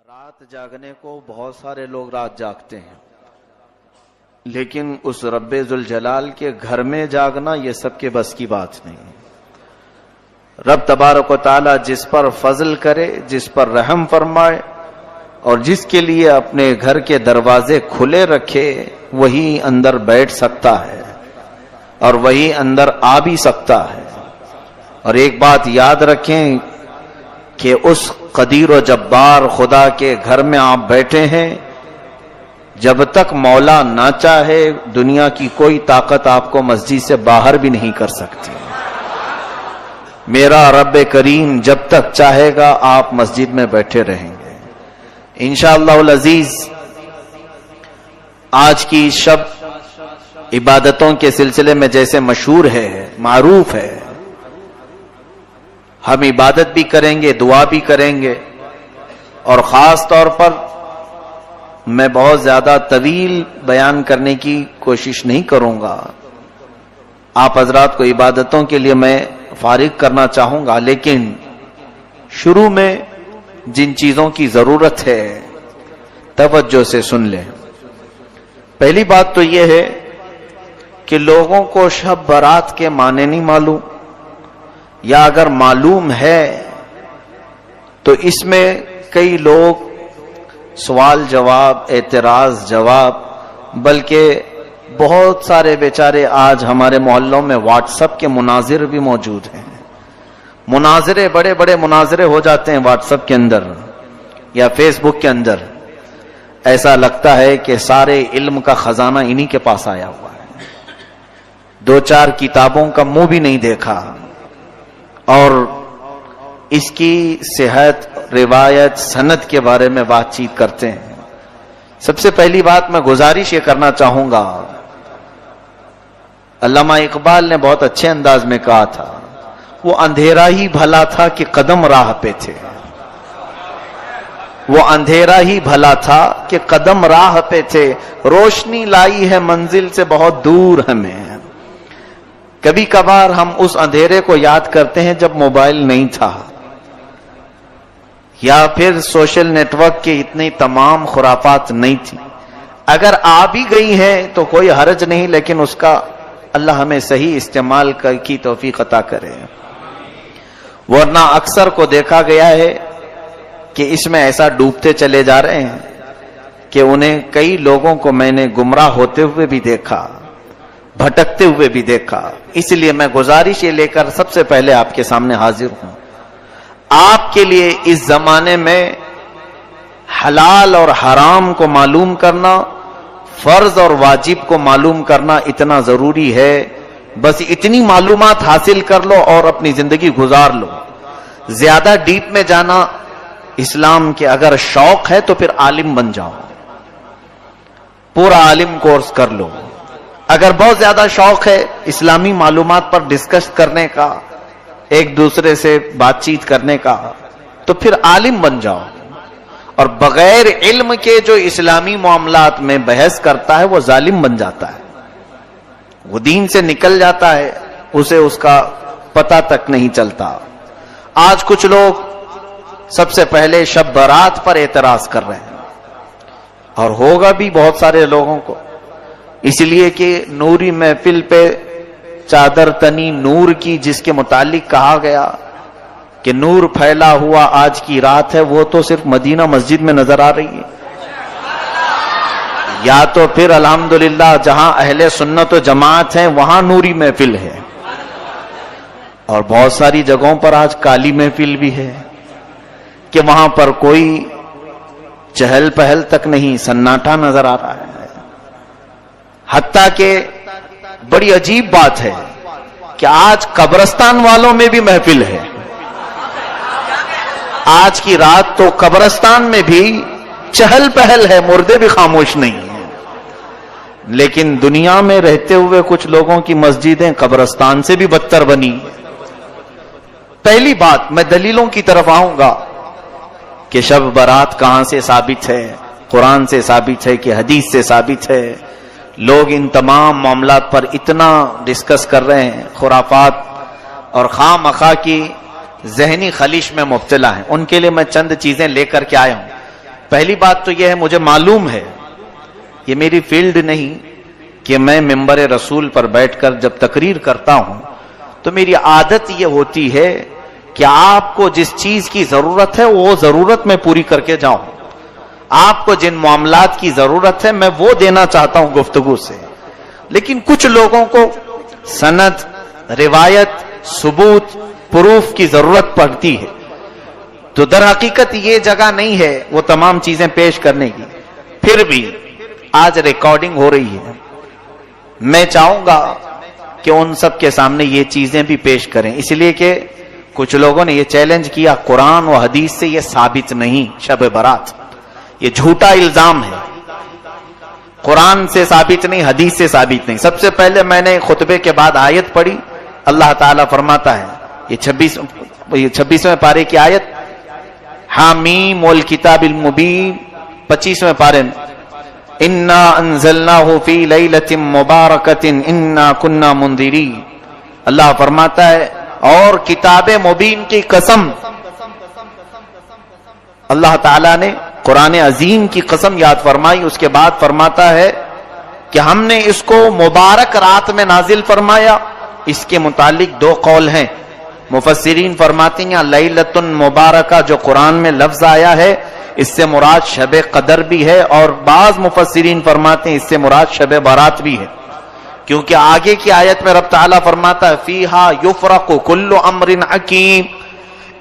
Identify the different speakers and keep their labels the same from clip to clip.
Speaker 1: رات جاگنے کو بہت سارے لوگ رات جاگتے ہیں، لیکن اس رب ذوالجلال کے گھر میں جاگنا یہ سب کے بس کی بات نہیں ہے۔ رب تبارک و تعالی جس پر فضل کرے، جس پر رحم فرمائے اور جس کے لیے اپنے گھر کے دروازے کھلے رکھے، وہی اندر بیٹھ سکتا ہے اور وہی اندر آ بھی سکتا ہے۔ اور ایک بات یاد رکھیں کہ اس قدیر و جبار خدا کے گھر میں آپ بیٹھے ہیں، جب تک مولا نہ چاہے دنیا کی کوئی طاقت آپ کو مسجد سے باہر بھی نہیں کر سکتی۔ میرا رب کریم جب تک چاہے گا آپ مسجد میں بیٹھے رہیں گے انشاءاللہ العزیز۔ آج کی شب عبادتوں کے سلسلے میں جیسے مشہور ہے، معروف ہے، ہم عبادت بھی کریں گے، دعا بھی کریں گے، اور خاص طور پر میں بہت زیادہ طویل بیان کرنے کی کوشش نہیں کروں گا۔ آپ حضرات کو عبادتوں کے لیے میں فارغ کرنا چاہوں گا، لیکن شروع میں جن چیزوں کی ضرورت ہے توجہ سے سن لیں۔ پہلی بات تو یہ ہے کہ لوگوں کو شب برات کے معنی نہیں معلوم، یا اگر معلوم ہے تو اس میں کئی لوگ سوال جواب، اعتراض جواب، بلکہ بہت سارے بیچارے آج ہمارے محلوں میں واٹس ایپ کے مناظر بھی موجود ہیں۔ مناظرے، بڑے بڑے مناظرے ہو جاتے ہیں واٹس ایپ کے اندر یا فیس بک کے اندر۔ ایسا لگتا ہے کہ سارے علم کا خزانہ انہی کے پاس آیا ہوا ہے، دو چار کتابوں کا منہ بھی نہیں دیکھا، اور اس کی صحت، روایت، سند کے بارے میں بات چیت کرتے ہیں۔ سب سے پہلی بات میں گزارش یہ کرنا چاہوں گا، علامہ اقبال نے بہت اچھے انداز میں کہا تھا، وہ اندھیرا ہی بھلا تھا کہ قدم راہ پہ تھے۔ وہ اندھیرا ہی بھلا تھا کہ قدم راہ پہ تھے، روشنی لائی ہے منزل سے بہت دور ہمیں۔ کبھی کبھار ہم اس اندھیرے کو یاد کرتے ہیں جب موبائل نہیں تھا، یا پھر سوشل نیٹ ورک کے اتنی تمام خرافات نہیں تھی۔ اگر آ بھی گئی ہیں تو کوئی حرج نہیں، لیکن اس کا اللہ ہمیں صحیح استعمال کی توفیق عطا کرے۔ ورنہ اکثر کو دیکھا گیا ہے کہ اس میں ایسا ڈوبتے چلے جا رہے ہیں کہ انہیں کئی لوگوں کو میں نے گمراہ ہوتے ہوئے بھی دیکھا، بھٹکتے ہوئے بھی دیکھا۔ اس لیے میں گزارش یہ لے کر سب سے پہلے آپ کے سامنے حاضر ہوں، آپ کے لیے اس زمانے میں حلال اور حرام کو معلوم کرنا، فرض اور واجب کو معلوم کرنا اتنا ضروری ہے۔ بس اتنی معلومات حاصل کر لو اور اپنی زندگی گزار لو۔ زیادہ ڈیپ میں جانا اسلام کے اگر شوق ہے تو پھر عالم بن جاؤ، پورا عالم کورس کر لو۔ اگر بہت زیادہ شوق ہے اسلامی معلومات پر ڈسکس کرنے کا، ایک دوسرے سے بات چیت کرنے کا، تو پھر عالم بن جاؤ۔ اور بغیر علم کے جو اسلامی معاملات میں بحث کرتا ہے وہ ظالم بن جاتا ہے، وہ دین سے نکل جاتا ہے، اسے اس کا پتہ تک نہیں چلتا۔ آج کچھ لوگ سب سے پہلے شب برات پر اعتراض کر رہے ہیں، اور ہوگا بھی بہت سارے لوگوں کو، اس لیے کہ نوری محفل پہ چادر تنی نور کی، جس کے متعلق کہا گیا کہ نور پھیلا ہوا آج کی رات ہے، وہ تو صرف مدینہ مسجد میں نظر آ رہی ہے، یا تو پھر الحمدللہ جہاں اہل سنت و جماعت ہیں وہاں نوری محفل ہے، اور بہت ساری جگہوں پر آج کالی محفل بھی ہے کہ وہاں پر کوئی چہل پہل تک نہیں، سناٹا نظر آ رہا ہے۔ حتیٰ کہ بڑی عجیب بات ہے کہ آج قبرستان والوں میں بھی محفل ہے۔ آج کی رات تو قبرستان میں بھی چہل پہل ہے، مردے بھی خاموش نہیں ہیں۔ لیکن دنیا میں رہتے ہوئے کچھ لوگوں کی مسجدیں قبرستان سے بھی بدتر بنی۔ پہلی بات میں دلیلوں کی طرف آؤں گا کہ شب برات کہاں سے ثابت ہے، قرآن سے ثابت ہے کہ حدیث سے ثابت ہے۔ لوگ ان تمام معاملات پر اتنا ڈسکس کر رہے ہیں، خرافات اور خواہ مخواہ کی ذہنی خلیش میں مبتلا ہیں۔ ان کے لیے میں چند چیزیں لے کر کے آیا ہوں۔ پہلی بات تو یہ ہے، مجھے معلوم ہے یہ میری فیلڈ نہیں کہ میں ممبر رسول پر بیٹھ کر جب تقریر کرتا ہوں تو میری عادت یہ ہوتی ہے کہ آپ کو جس چیز کی ضرورت ہے وہ ضرورت میں پوری کر کے جاؤں. آپ کو جن معاملات کی ضرورت ہے میں وہ دینا چاہتا ہوں گفتگو سے. لیکن کچھ لوگوں کو سند، روایت، ثبوت، پروف کی ضرورت پڑتی ہے، تو در حقیقت یہ جگہ نہیں ہے وہ تمام چیزیں پیش کرنے کی. پھر بھی آج ریکارڈنگ ہو رہی ہے، میں چاہوں گا کہ ان سب کے سامنے یہ چیزیں بھی پیش کریں، اس لیے کہ کچھ لوگوں نے یہ چیلنج کیا قرآن و حدیث سے یہ ثابت نہیں شب برات، یہ جھوٹا الزام ہے. قرآن سے ثابت نہیں، حدیث سے ثابت نہیں. سب سے پہلے میں نے خطبے کے بعد آیت پڑھی. اللہ تعالیٰ فرماتا ہے، یہ 26ویں پارے کی آیت، حامیم والکتاب المبین، 25ویں پارے میں، انا انزلناہ فی لیلۃ مبارکۃ انا کنا منذرین. اللہ فرماتا ہے اور کتاب مبین کی قسم، اللہ تعالیٰ نے قرآن عظیم کی قسم یاد فرمائی. اس کے بعد فرماتا ہے کہ ہم نے اس کو مبارک رات میں نازل فرمایا. اس کے متعلق دو قول ہیں. مفسرین فرماتے ہیں لیلۃ مبارکہ جو قرآن میں لفظ آیا ہے اس سے مراد شب قدر بھی ہے، اور بعض مفسرین فرماتے ہیں اس سے مراد شب برات بھی ہے، کیونکہ آگے کی آیت میں رب تعالیٰ فرماتا ہے فیہا یفرق کل امر حکیم،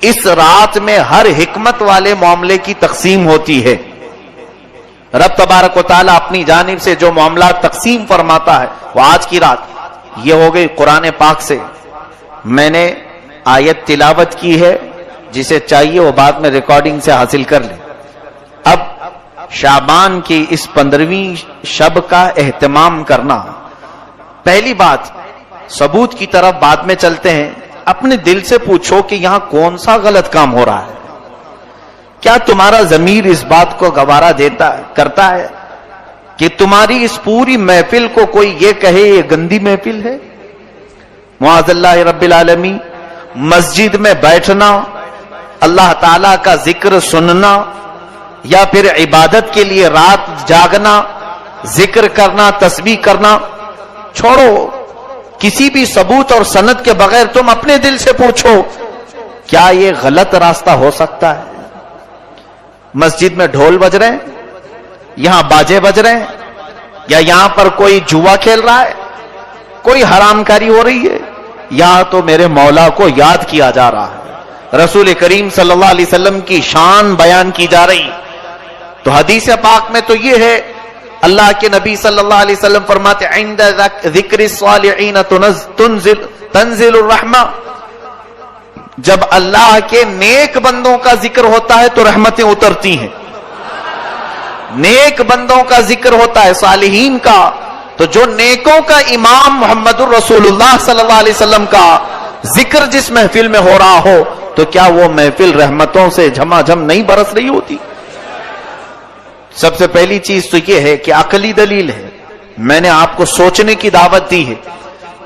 Speaker 1: اس رات میں ہر حکمت والے معاملے کی تقسیم ہوتی ہے. رب تبارک و تعالیٰ اپنی جانب سے جو معاملات تقسیم فرماتا ہے وہ آج کی رات یہ ہو گئی قرآن پاک سے. میں نے آیت تلاوت کی ہے، جسے چاہیے وہ بعد میں ریکارڈنگ سے حاصل کر لیں. اب شعبان کی اس 15ویں شب کا اہتمام کرنا، پہلی بات ثبوت کی طرف بعد میں چلتے ہیں. اپنے دل سے پوچھو کہ یہاں کون سا غلط کام ہو رہا ہے. کیا تمہارا ضمیر اس بات کو گوارا کرتا ہے کہ تمہاری اس پوری محفل کو کوئی یہ کہے یہ گندی محفل ہے؟ معاذ اللہ رب العالمین. مسجد میں بیٹھنا، اللہ تعالی کا ذکر سننا، یا پھر عبادت کے لیے رات جاگنا، ذکر کرنا، تسبیح کرنا، چھوڑو. کسی بھی ثبوت اور سند کے بغیر تم اپنے دل سے پوچھو کیا یہ غلط راستہ ہو سکتا ہے؟ مسجد میں ڈھول بج رہے ہیں، یہاں باجے بج رہے ہیں، یا یہاں پر کوئی جوا کھیل رہا ہے، کوئی حرام کاری ہو رہی ہے، یہاں تو میرے مولا کو یاد کیا جا رہا ہے، رسول کریم صلی اللہ علیہ وسلم کی شان بیان کی جا رہی. تو حدیث پاک میں تو یہ ہے، اللہ کے نبی صلی اللہ علیہ وسلم فرماتے عند ذکر الصالحین تنزل الرحمہ، جب اللہ کے نیک بندوں کا ذکر ہوتا ہے تو رحمتیں اترتی ہیں. نیک بندوں کا ذکر ہوتا ہے، صالحین کا، تو جو نیکوں کا امام محمد الرسول اللہ صلی اللہ علیہ وسلم کا ذکر جس محفل میں ہو رہا ہو تو کیا وہ محفل رحمتوں سے جھما جھم نہیں برس رہی ہوتی؟ سب سے پہلی چیز تو یہ ہے کہ عقلی دلیل ہے. میں نے آپ کو سوچنے کی دعوت دی ہے.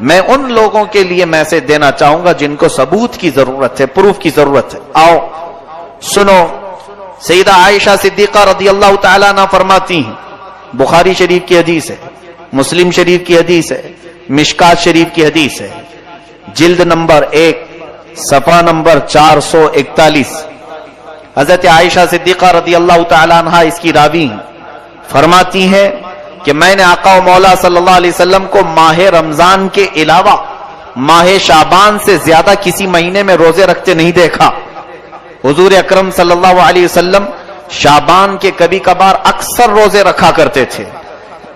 Speaker 1: میں ان لوگوں کے لیے میسج دینا چاہوں گا جن کو ثبوت کی ضرورت ہے، پروف کی ضرورت ہے. آؤ سنو، سیدہ عائشہ صدیقہ رضی اللہ تعالیٰ عنہ فرماتی ہیں، بخاری شریف کی حدیث ہے، مسلم شریف کی حدیث ہے، مشکات شریف کی حدیث ہے، جلد نمبر 1 صفحہ نمبر 441. حضرت عائشہ صدیقہ رضی اللہ تعالیٰ عنہ اس کی راوی ہیں. فرماتی ہیں کہ میں نے آقا و مولا صلی اللہ علیہ وسلم کو ماہ رمضان کے علاوہ ماہ شعبان سے زیادہ کسی مہینے میں روزے رکھتے نہیں دیکھا. حضور اکرم صلی اللہ علیہ وسلم شعبان کے کبھی کبھار اکثر روزے رکھا کرتے تھے،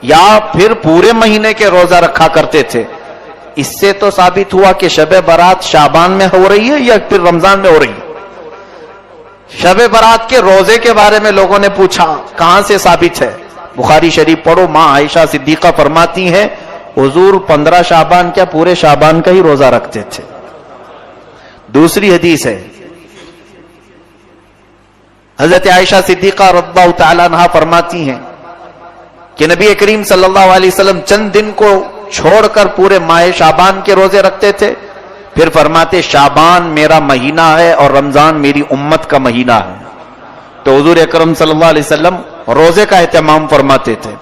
Speaker 1: یا پھر پورے مہینے کے روزہ رکھا کرتے تھے. اس سے تو ثابت ہوا کہ شب برات شعبان میں ہو رہی ہے یا پھر رمضان میں ہو رہی ہے. شب برات کے روزے کے بارے میں لوگوں نے پوچھا کہاں سے ثابت ہے؟ بخاری شریف پڑھو. ماں عائشہ صدیقہ فرماتی ہیں حضور 15 شعبان کیا پورے شعبان کا ہی روزہ رکھتے تھے. دوسری حدیث ہے، حضرت عائشہ صدیقہ رضی اللہ تعالیٰ عنہا فرماتی ہیں کہ نبی کریم صلی اللہ علیہ وسلم چند دن کو چھوڑ کر پورے ماہ شعبان کے روزے رکھتے تھے. پھر فرماتے شعبان میرا مہینہ ہے اور رمضان میری امت کا مہینہ ہے. تو حضور اکرم صلی اللہ علیہ وسلم روزے کا اہتمام فرماتے تھے.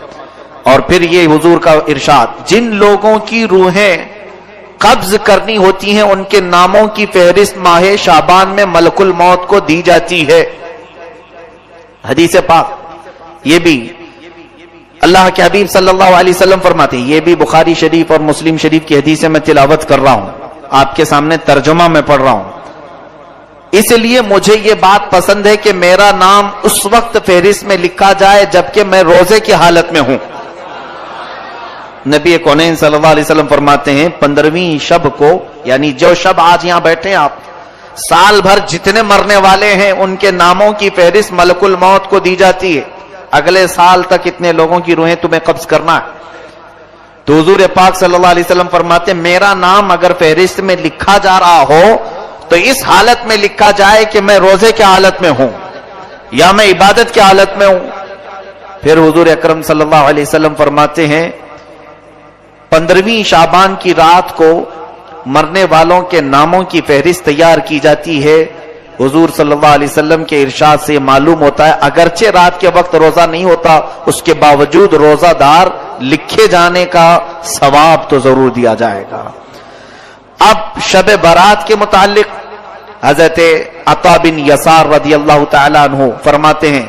Speaker 1: اور پھر یہ حضور کا ارشاد، جن لوگوں کی روحیں قبض کرنی ہوتی ہیں ان کے ناموں کی فہرست ماہ شعبان میں ملک الموت کو دی جاتی ہے. حدیث پاک یہ بھی اللہ کے حبیب صلی اللہ علیہ وسلم فرماتے ہیں، یہ بھی بخاری شریف اور مسلم شریف کی حدیث میں تلاوت کر رہا ہوں، آپ کے سامنے ترجمہ میں پڑھ رہا ہوں. اس لیے مجھے یہ بات پسند ہے کہ میرا نام اس وقت فہرست میں لکھا جائے جبکہ میں روزے کی حالت میں ہوں. نبی کونین صلی اللہ علیہ وسلم فرماتے ہیں 15ویں شب کو، یعنی جو شب آج یہاں بیٹھے ہیں آپ، سال بھر جتنے مرنے والے ہیں ان کے ناموں کی فہرست ملک الموت کو دی جاتی ہے. اگلے سال تک اتنے لوگوں کی روحیں تمہیں قبض کرنا ہے. تو حضور پاک صلی اللہ علیہ وسلم فرماتے ہیں میرا نام اگر فہرست میں لکھا جا رہا ہو تو اس حالت میں لکھا جائے کہ میں روزے کی حالت میں ہوں یا میں عبادت کی حالت میں ہوں. پھر حضور اکرم صلی اللہ علیہ وسلم فرماتے ہیں 15ویں شعبان کی رات کو مرنے والوں کے ناموں کی فہرست تیار کی جاتی ہے. حضور صلی اللہ علیہ وسلم کے ارشاد سے معلوم ہوتا ہے اگرچہ رات کے وقت روزہ نہیں ہوتا، اس کے باوجود روزہ دار لکھے جانے کا ثواب تو ضرور دیا جائے گا. اب شب برات کے متعلق حضرت عطا بن یسار رضی اللہ تعالیٰ عنہ فرماتے ہیں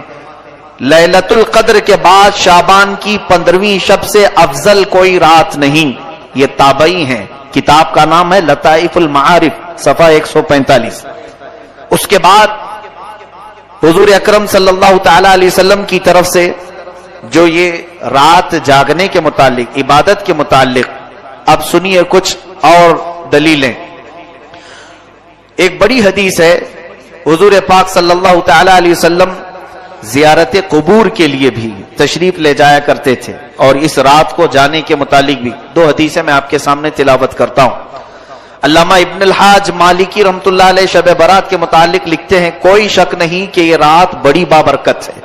Speaker 1: لیلۃ القدر کے بعد شعبان کی 15ویں شب سے افضل کوئی رات نہیں. یہ تابعی ہیں، کتاب کا نام ہے لطائف المعارف، صفحہ 145. اس کے بعد حضور اکرم صلی اللہ تعالی علیہ وسلم کی طرف سے جو یہ رات جاگنے کے متعلق، عبادت کے متعلق، اب سنیے کچھ اور دلیلیں. ایک بڑی حدیث ہے، حضور پاک صلی اللہ تعالی علیہ وسلم زیارت قبور کے لیے بھی تشریف لے جایا کرتے تھے، اور اس رات کو جانے کے متعلق بھی 2 حدیثیں میں آپ کے سامنے تلاوت کرتا ہوں. علامہ ابن الحاج مالکی رحمت اللہ علیہ شب برات کے متعلق لکھتے ہیں کوئی شک نہیں کہ یہ رات بڑی بابرکت ہے.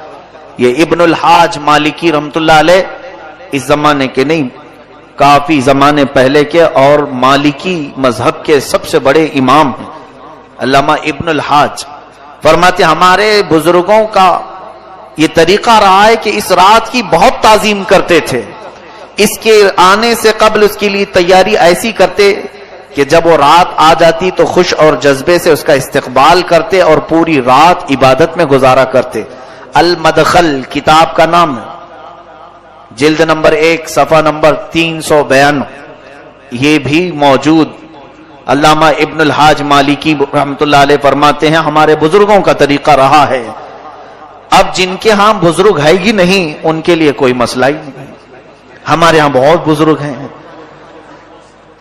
Speaker 1: یہ ابن الحاج مالکی رحمت اللہ علیہ اس زمانے کے نہیں، کافی زمانے پہلے کے اور مالکی مذہب کے سب سے بڑے امام ہیں. علامہ ابن الحاج فرماتے ہمارے بزرگوں کا یہ طریقہ رہا ہے کہ اس رات کی بہت تعظیم کرتے تھے. اس کے آنے سے قبل اس کے لیے تیاری ایسی کرتے کہ جب وہ رات آ جاتی تو خوش اور جذبے سے اس کا استقبال کرتے اور پوری رات عبادت میں گزارا کرتے. المدخل کتاب کا نام ہے، جلد نمبر 1 صفحہ نمبر 352 یہ بھی موجود. علامہ ابن الحاج مالکی رحمت اللہ علیہ فرماتے ہیں ہمارے بزرگوں کا طریقہ رہا ہے. اب جن کے ہاں بزرگ ہے ہی نہیں ان کے لیے کوئی مسئلہ ہی نہیں. ہمارے ہاں بہت بزرگ ہیں،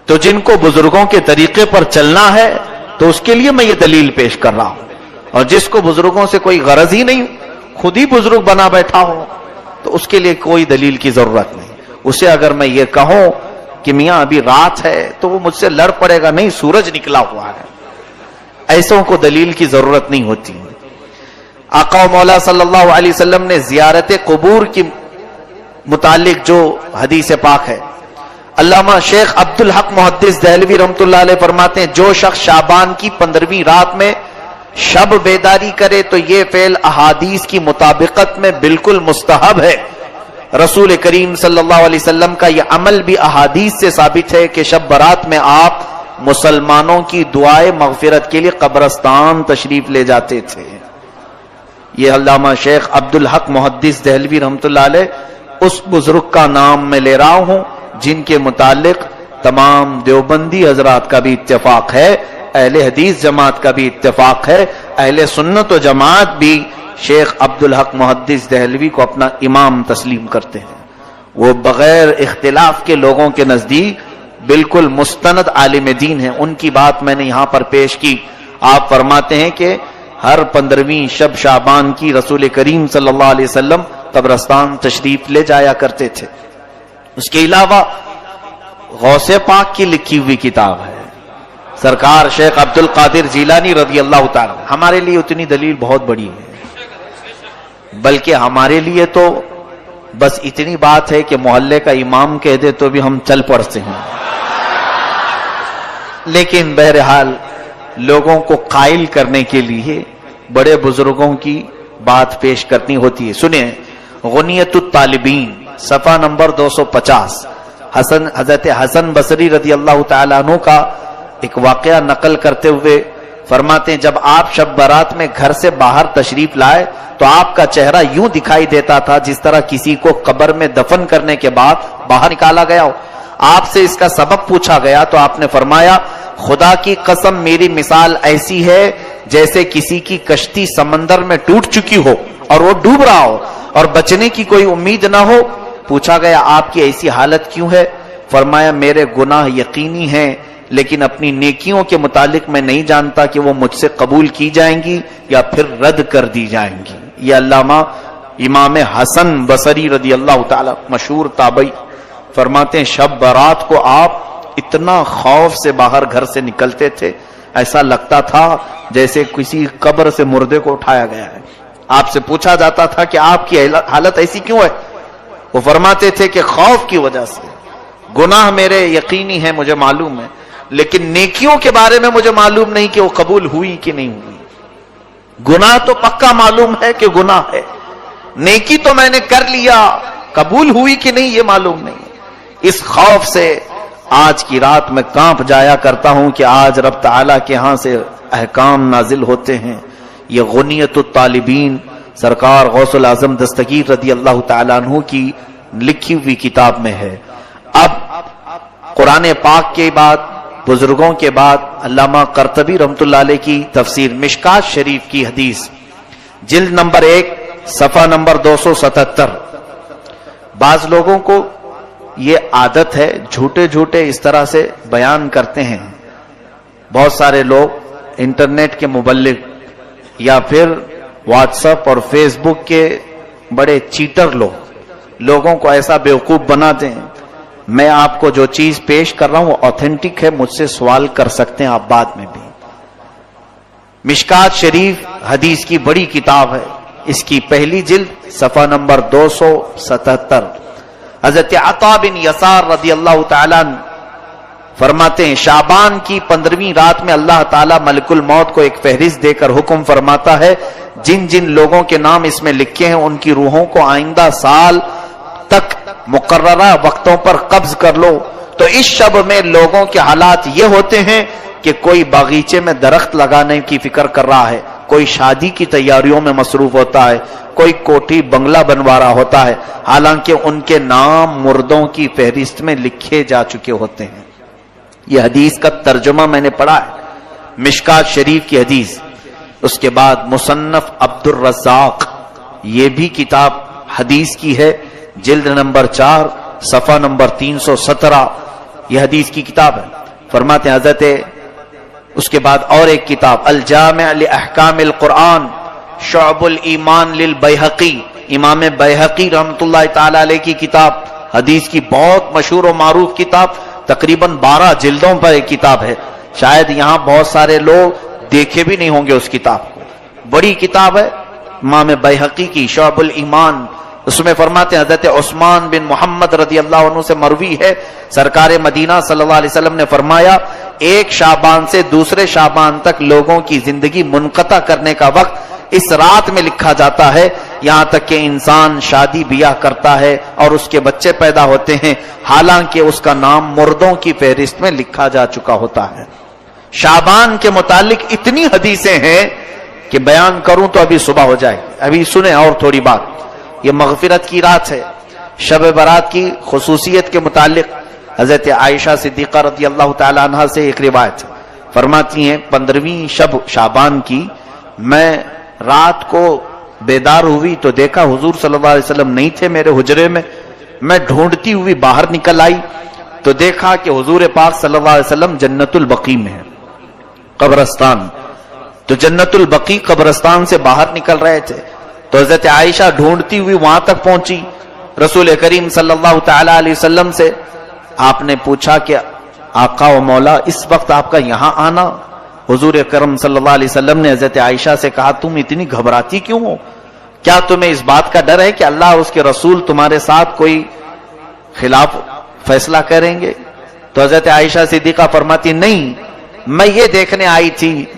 Speaker 1: تو جن کو بزرگوں کے طریقے پر چلنا ہے تو اس کے لیے میں یہ دلیل پیش کر رہا ہوں. اور جس کو بزرگوں سے کوئی غرض ہی نہیں، خود ہی بزرگ بنا بیٹھا ہو، تو اس کے لیے کوئی دلیل کی ضرورت نہیں. اسے اگر میں یہ کہوں کہ میاں ابھی رات ہے تو وہ مجھ سے لڑ پڑے گا، نہیں سورج نکلا ہوا ہے. ایسوں کو دلیل کی ضرورت نہیں ہوتی. آقا و مولا صلی اللہ علیہ وسلم نے زیارت قبور کی متعلق جو حدیث پاک ہے، علامہ شیخ عبدالحق محدث دہلوی رحمت اللہ علیہ فرماتے ہیں جو شخص شعبان کی 15ویں رات میں شب بیداری کرے تو یہ فعل احادیث کی مطابقت میں بالکل مستحب ہے. رسول کریم صلی اللہ علیہ وسلم کا یہ عمل بھی احادیث سے ثابت ہے کہ شب برات میں آپ مسلمانوں کی دعائے مغفرت کے لیے قبرستان تشریف لے جاتے تھے. یہ علامہ شیخ عبدالحق محدث دہلوی رحمت اللہ علیہ اس بزرگ کا نام میں لے رہا ہوں جن کے متعلق تمام دیوبندی حضرات کا بھی اتفاق ہے، اہل حدیث جماعت کا بھی اتفاق ہے، اہل سنت و جماعت بھی شیخ عبدالحق محدث دہلوی کو اپنا امام تسلیم کرتے ہیں. وہ بغیر اختلاف کے لوگوں کے نزدیک بالکل مستند عالم دین ہیں. ان کی بات میں نے یہاں پر پیش کی. آپ فرماتے ہیں کہ ہر 15ویں شب شعبان کی رسول کریم صلی اللہ علیہ وسلم قبرستان تشریف لے جایا کرتے تھے. اس کے علاوہ غوث پاک کی لکھی ہوئی کتاب ہے، سرکار شیخ عبد القادر جیلانی رضی اللہ تعالی. ہمارے لیے اتنی دلیل بہت بڑی ہے، بلکہ ہمارے لیے تو بس اتنی بات ہے کہ محلے کا امام کہہ دے تو بھی ہم چل پڑتے ہیں. لیکن بہرحال لوگوں کو قائل کرنے کے لیے بڑے بزرگوں کی بات پیش کرنی ہوتی ہے. سنیں غنیت الطالبین صفحہ نمبر 250 حضرت حسن بصری رضی اللہ تعالیٰ عنہ کا ایک واقعہ نقل کرتے ہوئے فرماتے ہیں جب آپ شب برات میں گھر سے باہر تشریف لائے تو آپ کا چہرہ یوں دکھائی دیتا تھا جس طرح کسی کو قبر میں دفن کرنے کے بعد باہر نکالا گیا ہو. آپ سے اس کا سبب پوچھا گیا تو آپ نے فرمایا خدا کی قسم میری مثال ایسی ہے جیسے کسی کی کشتی سمندر میں ٹوٹ چکی ہو اور وہ ڈوب رہا ہو اور بچنے کی کوئی امید نہ ہو. پوچھا گیا آپ کی ایسی حالت کیوں ہے؟ فرمایا میرے گناہ یقینی ہیں لیکن اپنی نیکیوں کے متعلق میں نہیں جانتا کہ وہ مجھ سے قبول کی جائیں گی یا پھر رد کر دی جائیں گی. یہ علامہ امام حسن بصری رضی اللہ تعالی مشہور تابعی فرماتے ہیں شب برات کو آپ اتنا خوف سے باہر گھر سے نکلتے تھے ایسا لگتا تھا جیسے کسی قبر سے مردے کو اٹھایا گیا ہے. آپ سے پوچھا جاتا تھا کہ آپ کی حالت ایسی کیوں ہے؟ وہ فرماتے تھے کہ خوف کی وجہ سے. گناہ میرے یقینی ہے مجھے معلوم ہے لیکن نیکیوں کے بارے میں مجھے معلوم نہیں کہ وہ قبول ہوئی کہ نہیں ہوئی. گناہ تو پکا معلوم ہے کہ گناہ ہے, نیکی تو میں نے کر لیا, قبول ہوئی کہ نہیں یہ معلوم نہیں. اس خوف سے آج کی رات میں کانپ جایا کرتا ہوں کہ آج رب تعالیٰ کے ہاں سے احکام نازل ہوتے ہیں. یہ غنیت الطالبین سرکار غوث العظم دستگیر رضی اللہ تعالیٰ عنہ کی لکھی ہوئی کتاب میں ہے. اب قرآن پاک کے بعد بزرگوں کے بعد علامہ قرطبی رحمۃ اللہ علیہ کی تفسیر مشکات شریف کی حدیث جلد نمبر 1 صفحہ نمبر 277. بعض لوگوں کو یہ عادت ہے جھوٹے اس طرح سے بیان کرتے ہیں. بہت سارے لوگ انٹرنیٹ کے مبلغ یا پھر واٹس ایپ اور فیس بک کے بڑے چیٹر لوگوں کو ایسا بیوقوف بناتے ہیں. میں آپ کو جو چیز پیش کر رہا ہوں وہ اوتھینٹک ہے, مجھ سے سوال کر سکتے ہیں آپ بعد میں بھی. مشکات شریف حدیث کی بڑی کتاب ہے, اس کی پہلی جلد صفحہ نمبر 277. حضرت عطا بن یسار رضی اللہ تعالیٰ فرماتے ہیں شعبان کی 15ویں رات میں اللہ تعالیٰ ملک الموت کو ایک فہرست دے کر حکم فرماتا ہے جن جن لوگوں کے نام اس میں لکھے ہیں ان کی روحوں کو آئندہ سال تک مقررہ وقتوں پر قبض کر لو. تو اس شب میں لوگوں کے حالات یہ ہوتے ہیں کہ کوئی باغیچے میں درخت لگانے کی فکر کر رہا ہے, کوئی شادی کی تیاریوں میں مصروف ہوتا ہے, کوئی کوٹھی بنگلہ بنوا رہا ہوتا ہے, حالانکہ ان کے نام مردوں کی فہرست میں لکھے جا چکے ہوتے ہیں. یہ حدیث کا ترجمہ میں نے پڑھا ہے, مشکات شریف کی حدیث. اس کے بعد مصنف عبد الرزاق, یہ بھی کتاب حدیث کی ہے, جلد نمبر 4 صفحہ نمبر 317. یہ حدیث کی کتاب ہے. فرماتے ہیں حضرت اس کے بعد اور ایک کتاب الجامع لاحکام القرآن شعب الایمان للبیہقی, امام بیہقی رحمۃ اللہ تعالی علیہ کی کتاب, حدیث کی بہت مشہور و معروف کتاب, تقریباً 12 جلدوں پر ایک کتاب ہے. شاید یہاں بہت سارے لوگ دیکھے بھی نہیں ہوں گے اس کتاب کو. بڑی کتاب ہے امام بیہقی کی شعب الایمان. اس میں فرماتے ہیں حضرت عثمان بن محمد رضی اللہ عنہ سے مروی ہے سرکار مدینہ صلی اللہ علیہ وسلم نے فرمایا ایک شعبان سے دوسرے شعبان تک لوگوں کی زندگی منقطع کرنے کا وقت اس رات میں لکھا جاتا ہے, یہاں تک کہ انسان شادی بیاہ کرتا ہے اور اس کے بچے پیدا ہوتے ہیں حالانکہ اس کا نام مردوں کی فہرست میں لکھا جا چکا ہوتا ہے. شعبان کے متعلق اتنی حدیثیں ہیں کہ بیان کروں تو ابھی صبح ہو جائے. ابھی سنیں اور تھوڑی بات. یہ مغفرت کی رات ہے. شب برات کی خصوصیت کے متعلق حضرت عائشہ صدیقہ رضی اللہ تعالی عنہا سے ایک روایت فرماتی ہیں 15ویں شب شعبان کی میں رات کو بیدار ہوئی تو دیکھا حضور صلی اللہ علیہ وسلم نہیں تھے میرے حجرے میں. میں ڈھونڈتی ہوئی باہر نکل آئی تو دیکھا کہ حضور پاک صلی اللہ علیہ وسلم جنت البقیع میں ہے, قبرستان. تو جنت البقیع قبرستان سے باہر نکل رہے تھے تو حضرت عائشہ ڈھونڈتی ہوئی وہاں تک پہنچی. رسول کریم صلی اللہ تعالی علیہ وسلم سے آپ نے پوچھا کہ آقا و مولا اس وقت آپ کا یہاں آنا؟ حضور کرم صلی اللہ علیہ وسلم نے حضرت عائشہ سے کہا تم اتنی گھبراتی کیوں ہو؟ کیا تمہیں اس بات کا ڈر ہے کہ اللہ اس کے رسول تمہارے ساتھ کوئی خلاف فیصلہ کریں گے؟ تو حضرت عائشہ صدیقہ فرماتی نہیں, میں یہ دیکھنے آئی تھی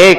Speaker 1: 1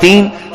Speaker 1: 3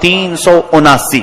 Speaker 1: 379।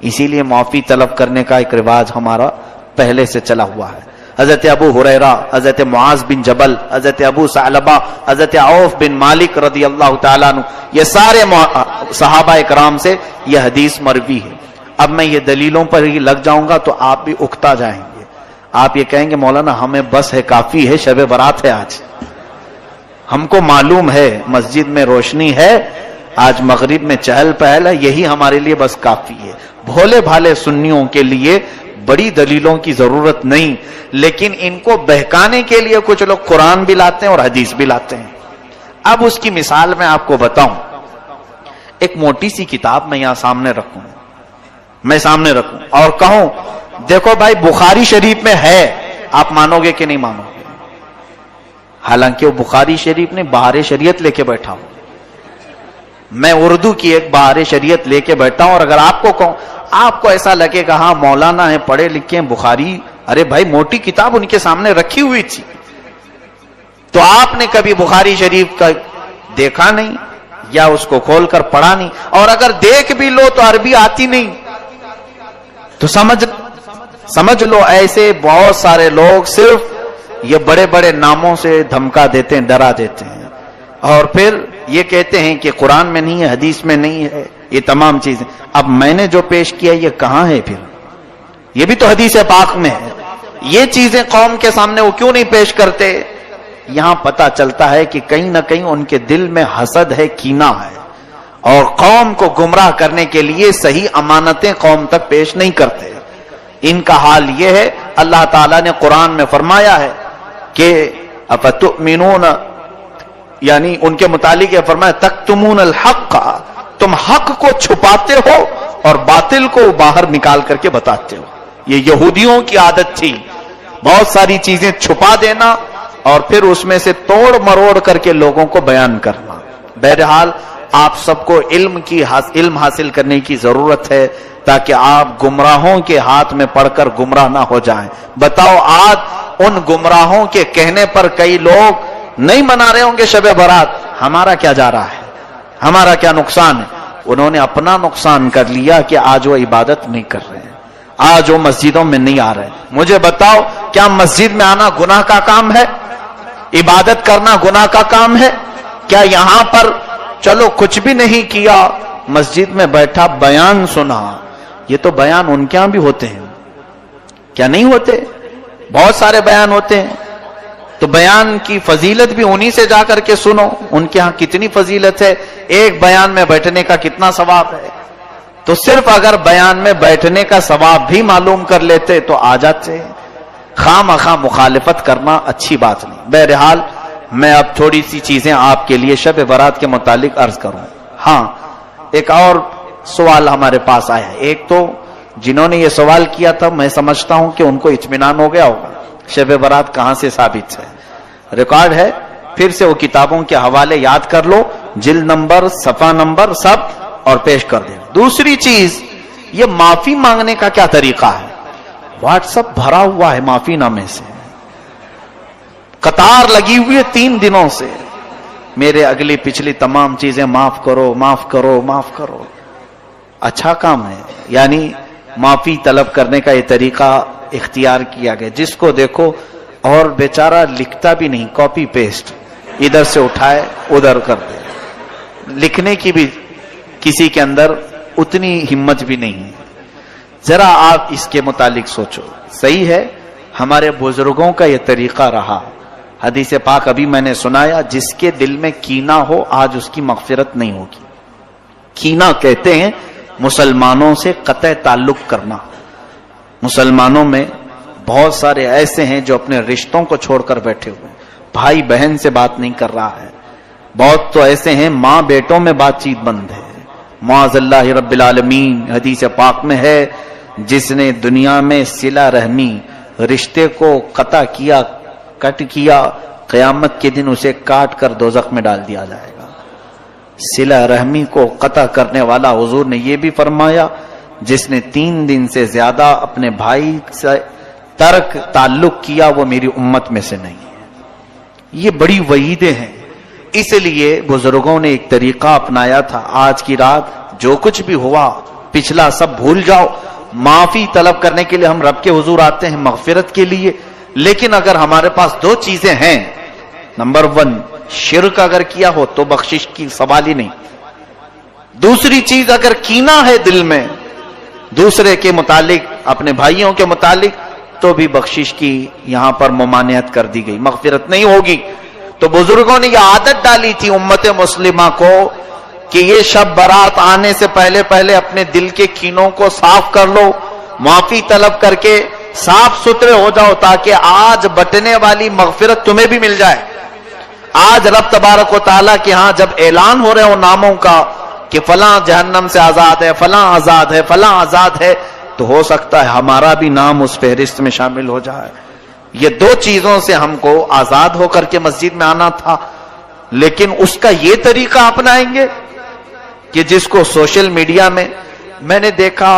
Speaker 1: اسی لیے معافی طلب کرنے کا ایک رواج ہمارا پہلے سے چلا ہوا ہے. حضرت ابو ہریرہ، حضرت معاذ بن جبل، حضرت ابو ثعلبہ، حضرت عوف بن مالک رضی اللہ تعالیٰ عنہ، یہ سارے صحابہ اکرام سے یہ حدیث مروی ہے. اب میں یہ دلیلوں پر ہی لگ جاؤں گا تو آپ بھی اکتا جائیں گے. آپ یہ کہیں گے مولانا ہمیں بس ہے، کافی ہے، شب برات ہے آج، ہم کو معلوم ہے مسجد میں روشنی ہے، آج مغرب میں چہل پہل ہے، یہی ہمارے لیے بس کافی ہے. بھولے بھالے سنیوں کے لیے بڑی دلیلوں کی ضرورت نہیں، لیکن ان کو بہکانے کے لیے کچھ لوگ قرآن بھی لاتے ہیں اور حدیث بھی لاتے ہیں. اب اس کی مثال میں آپ کو بتاؤں. ایک موٹی سی کتاب میں یہاں سامنے رکھوں اور کہوں دیکھو بھائی بخاری شریف میں ہے، آپ مانو گے کہ نہیں مانو گے؟ حالانکہ وہ بخاری شریف نے بہار شریعت لے کے بیٹھا ہوں، میں اردو کی ایک بہار شریعت لے کے بیٹھا ہوں، اور اگر آپ کو کہوں آپ کو ایسا لگے گا ہاں مولانا ہے، پڑھے لکھے ہیں، بخاری، ارے بھائی موٹی کتاب ان کے سامنے رکھی ہوئی تھی، تو آپ نے کبھی بخاری شریف کا دیکھا نہیں یا اس کو کھول کر پڑھا نہیں، اور اگر دیکھ بھی لو تو عربی آتی نہیں، تو سمجھ لو ایسے بہت سارے لوگ صرف یہ بڑے بڑے ناموں سے دھمکا دیتے ہیں، ڈرا دیتے ہیں، اور پھر یہ کہتے ہیں کہ قرآن میں نہیں ہے، حدیث میں نہیں ہے، یہ تمام چیزیں. اب میں نے جو پیش کیا یہ کہاں ہے؟ پھر یہ بھی تو حدیث پاک میں ہے. یہ چیزیں قوم کے سامنے وہ کیوں نہیں پیش کرتے؟ یہاں پتا چلتا ہے کہ کہیں نہ کہیں ان کے دل میں حسد ہے، کینہ ہے، اور قوم کو گمراہ کرنے کے لیے صحیح امانتیں قوم تک پیش نہیں کرتے. ان کا حال یہ ہے. اللہ تعالیٰ نے قرآن میں فرمایا ہے کہ افتؤمنون، یعنی ان کے متعلق یہ فرمایا تکتمون الحق، تم حق کو چھپاتے ہو اور باطل کو باہر نکال کر کے بتاتے ہو. یہ یہودیوں کی عادت تھی، بہت ساری چیزیں چھپا دینا اور پھر اس میں سے توڑ مروڑ کر کے لوگوں کو بیان کرنا. بہرحال آپ سب کو علم حاصل کرنے کی ضرورت ہے تاکہ آپ گمراہوں کے ہاتھ میں پڑھ کر گمراہ نہ ہو جائیں. بتاؤ آج ان گمراہوں کے کہنے پر کئی لوگ نہیں منا رہے ہوں گے شب برات، ہمارا کیا جا رہا ہے، ہمارا کیا نقصان ہے؟ انہوں نے اپنا نقصان کر لیا کہ آج وہ عبادت نہیں کر رہے ہیں، آج وہ مسجدوں میں نہیں آ رہے. مجھے بتاؤ کیا مسجد میں آنا گناہ کا کام ہے؟ عبادت کرنا گناہ کا کام ہے؟ کیا یہاں پر چلو کچھ بھی نہیں کیا، مسجد میں بیٹھا بیان سنا، یہ تو بیان ان کے ہاں بھی ہوتے ہیں، کیا نہیں ہوتے؟ بہت سارے بیان ہوتے ہیں. تو بیان کی فضیلت بھی انہی سے جا کر کے سنو، ان کے ہاں کتنی فضیلت ہے، ایک بیان میں بیٹھنے کا کتنا ثواب ہے. تو صرف اگر بیان میں بیٹھنے کا ثواب بھی معلوم کر لیتے تو آ جاتے. خواہ مخواہ مخالفت کرنا اچھی بات نہیں. بہرحال میں اب تھوڑی سی چیزیں آپ کے لیے شب برات کے متعلق عرض کروں. ہاں ایک اور سوال ہمارے پاس آیا ہے. ایک تو جنہوں نے یہ سوال کیا تھا میں سمجھتا ہوں کہ ان کو اطمینان ہو گیا ہوگا شب برات کہاں سے ثابت ہے، ریکارڈ ہے، پھر سے وہ کتابوں کے حوالے یاد کر لو، جلد نمبر، صفحہ نمبر سب، اور پیش کر دیں. دوسری چیز یہ معافی مانگنے کا کیا طریقہ ہے؟ واٹس ایپ بھرا ہوا ہے معافی نامے سے، قطار لگی ہوئی ہے 3 دنوں سے، میرے اگلی پچھلی تمام چیزیں معاف کرو معاف کرو معاف کرو. اچھا کام ہے، یعنی معافی طلب کرنے کا یہ طریقہ اختیار کیا گیا. جس کو دیکھو اور بیچارہ لکھتا بھی نہیں، کاپی پیسٹ ادھر سے اٹھائے ادھر کر دے، لکھنے کی بھی کسی کے اندر اتنی ہمت بھی نہیں ہے. ذرا آپ اس کے متعلق سوچو. صحیح ہے ہمارے بزرگوں کا یہ طریقہ رہا. حدیث پاک ابھی میں نے سنایا، جس کے دل میں کینہ ہو آج اس کی مغفرت نہیں ہوگی. کینہ کہتے ہیں مسلمانوں سے قطع تعلق کرنا. مسلمانوں میں بہت سارے ایسے ہیں جو اپنے رشتوں کو چھوڑ کر بیٹھے ہوئے ہیں، بھائی بہن سے بات نہیں کر رہا ہے. بہت تو ایسے ہیں ماں بیٹوں میں بات چیت بند ہے. معاذ اللہ رب العالمین. حدیث پاک میں ہے جس نے دنیا میں صلہ رحمی رشتے کو قطع کیا، کٹ کیا، قیامت کے دن اسے کاٹ کر دوزخ میں ڈال دیا جائے گا. صلہ رحمی کو قطع کرنے والا، حضور نے یہ بھی فرمایا جس نے 3 دن سے زیادہ اپنے بھائی سے ترک تعلق کیا وہ میری امت میں سے نہیں ہے. یہ بڑی وعیدیں ہیں. اس لیے بزرگوں نے ایک طریقہ اپنایا تھا. آج کی رات جو کچھ بھی ہوا پچھلا سب بھول جاؤ. معافی طلب کرنے کے لیے ہم رب کے حضور آتے ہیں مغفرت کے لیے. لیکن اگر ہمارے پاس دو چیزیں ہیں، نمبر 1 شرک اگر کیا ہو تو بخشش کی سوال ہی نہیں. دوسری چیز اگر کینہ ہے دل میں دوسرے کے متعلق، اپنے بھائیوں کے متعلق، تو بھی بخشش کی یہاں پر ممانعت کر دی گئی، مغفرت نہیں ہوگی. تو بزرگوں نے یہ عادت ڈالی تھی امت مسلمہ کو کہ یہ شب برات آنے سے پہلے پہلے اپنے دل کے کینوں کو صاف کر لو، معافی طلب کر کے صاف ستھرے ہو جاؤ، تاکہ آج بٹنے والی مغفرت تمہیں بھی مل جائے. آج رب تبارک و تعالیٰ کے ہاں جب اعلان ہو رہے ہو ناموں کا کہ فلاں جہنم سے آزاد ہے، فلاں آزاد ہے، فلاں آزاد ہے، تو ہو سکتا ہے ہمارا بھی نام اس فہرست میں شامل ہو جائے. یہ دو چیزوں سے ہم کو آزاد ہو کر کے مسجد میں آنا تھا، لیکن اس کا یہ طریقہ اپنائیں گے کہ جس کو سوشل میڈیا میں نے دیکھا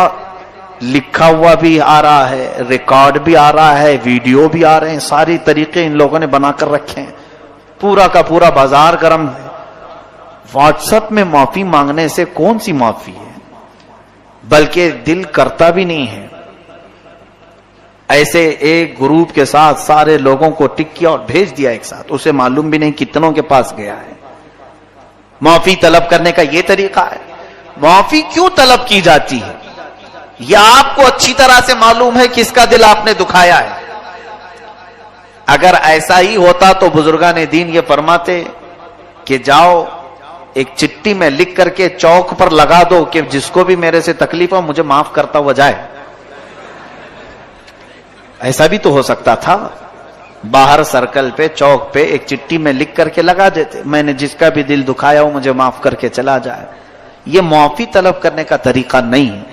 Speaker 1: لکھا ہوا بھی آ رہا ہے، ریکارڈ بھی آ رہا ہے، ویڈیو بھی آ رہے ہیں، ساری طریقے ان لوگوں نے بنا کر رکھے ہیں. پورا کا پورا بازار گرم ہے. واٹس ایپ میں معافی مانگنے سے کون سی معافی ہے، بلکہ دل کرتا بھی نہیں ہے. ایسے ایک گروپ کے ساتھ سارے لوگوں کو ٹک کیا اور بھیج دیا ایک ساتھ، اسے معلوم بھی نہیں کتنوں کے پاس گیا ہے. معافی طلب کرنے کا یہ طریقہ ہے. معافی کیوں طلب کی جاتی ہے یہ آپ کو اچھی طرح سے معلوم ہے کس کا دل آپ نے دکھایا ہے. اگر ایسا ہی ہوتا تو بزرگان دین یہ فرماتے کہ جاؤ ایک چٹھی میں لکھ کر کے چوک پر لگا دو کہ جس کو بھی میرے سے تکلیف ہو مجھے معاف کرتا ہوا جائے. ایسا بھی تو ہو سکتا تھا. باہر سرکل پہ چوک پہ ایک چٹھی میں لکھ کر کے لگا دیتے، میں نے جس کا بھی دل دکھایا ہو مجھے معاف کر کے چلا جائے. یہ معافی طلب کرنے کا طریقہ نہیں ہے.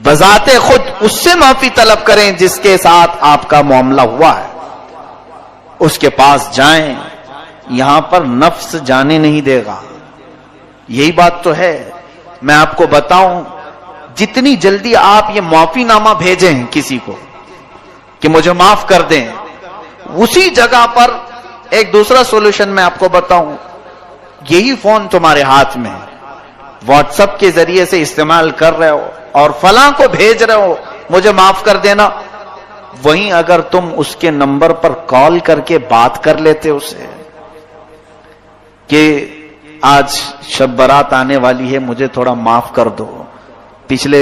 Speaker 1: بذات خود اس سے معافی طلب کریں جس کے ساتھ آپ کا معاملہ ہوا ہے، اس کے پاس جائیں. یہاں پر نفس جانے نہیں دے گا. یہی بات تو ہے. میں آپ کو بتاؤں جتنی جلدی آپ یہ معافی نامہ بھیجیں کسی کو کہ مجھے معاف کر دیں، اسی جگہ پر ایک دوسرا سولوشن میں آپ کو بتاؤں، یہی فون تمہارے ہاتھ میں واٹس ایپ کے ذریعے سے استعمال کر رہے ہو اور فلاں کو بھیج رہے ہو مجھے معاف کر دینا. وہیں اگر تم اس کے نمبر پر کال کر کے بات کر لیتے اسے کہ آج شب برات آنے والی ہے مجھے تھوڑا معاف کر دو، پچھلے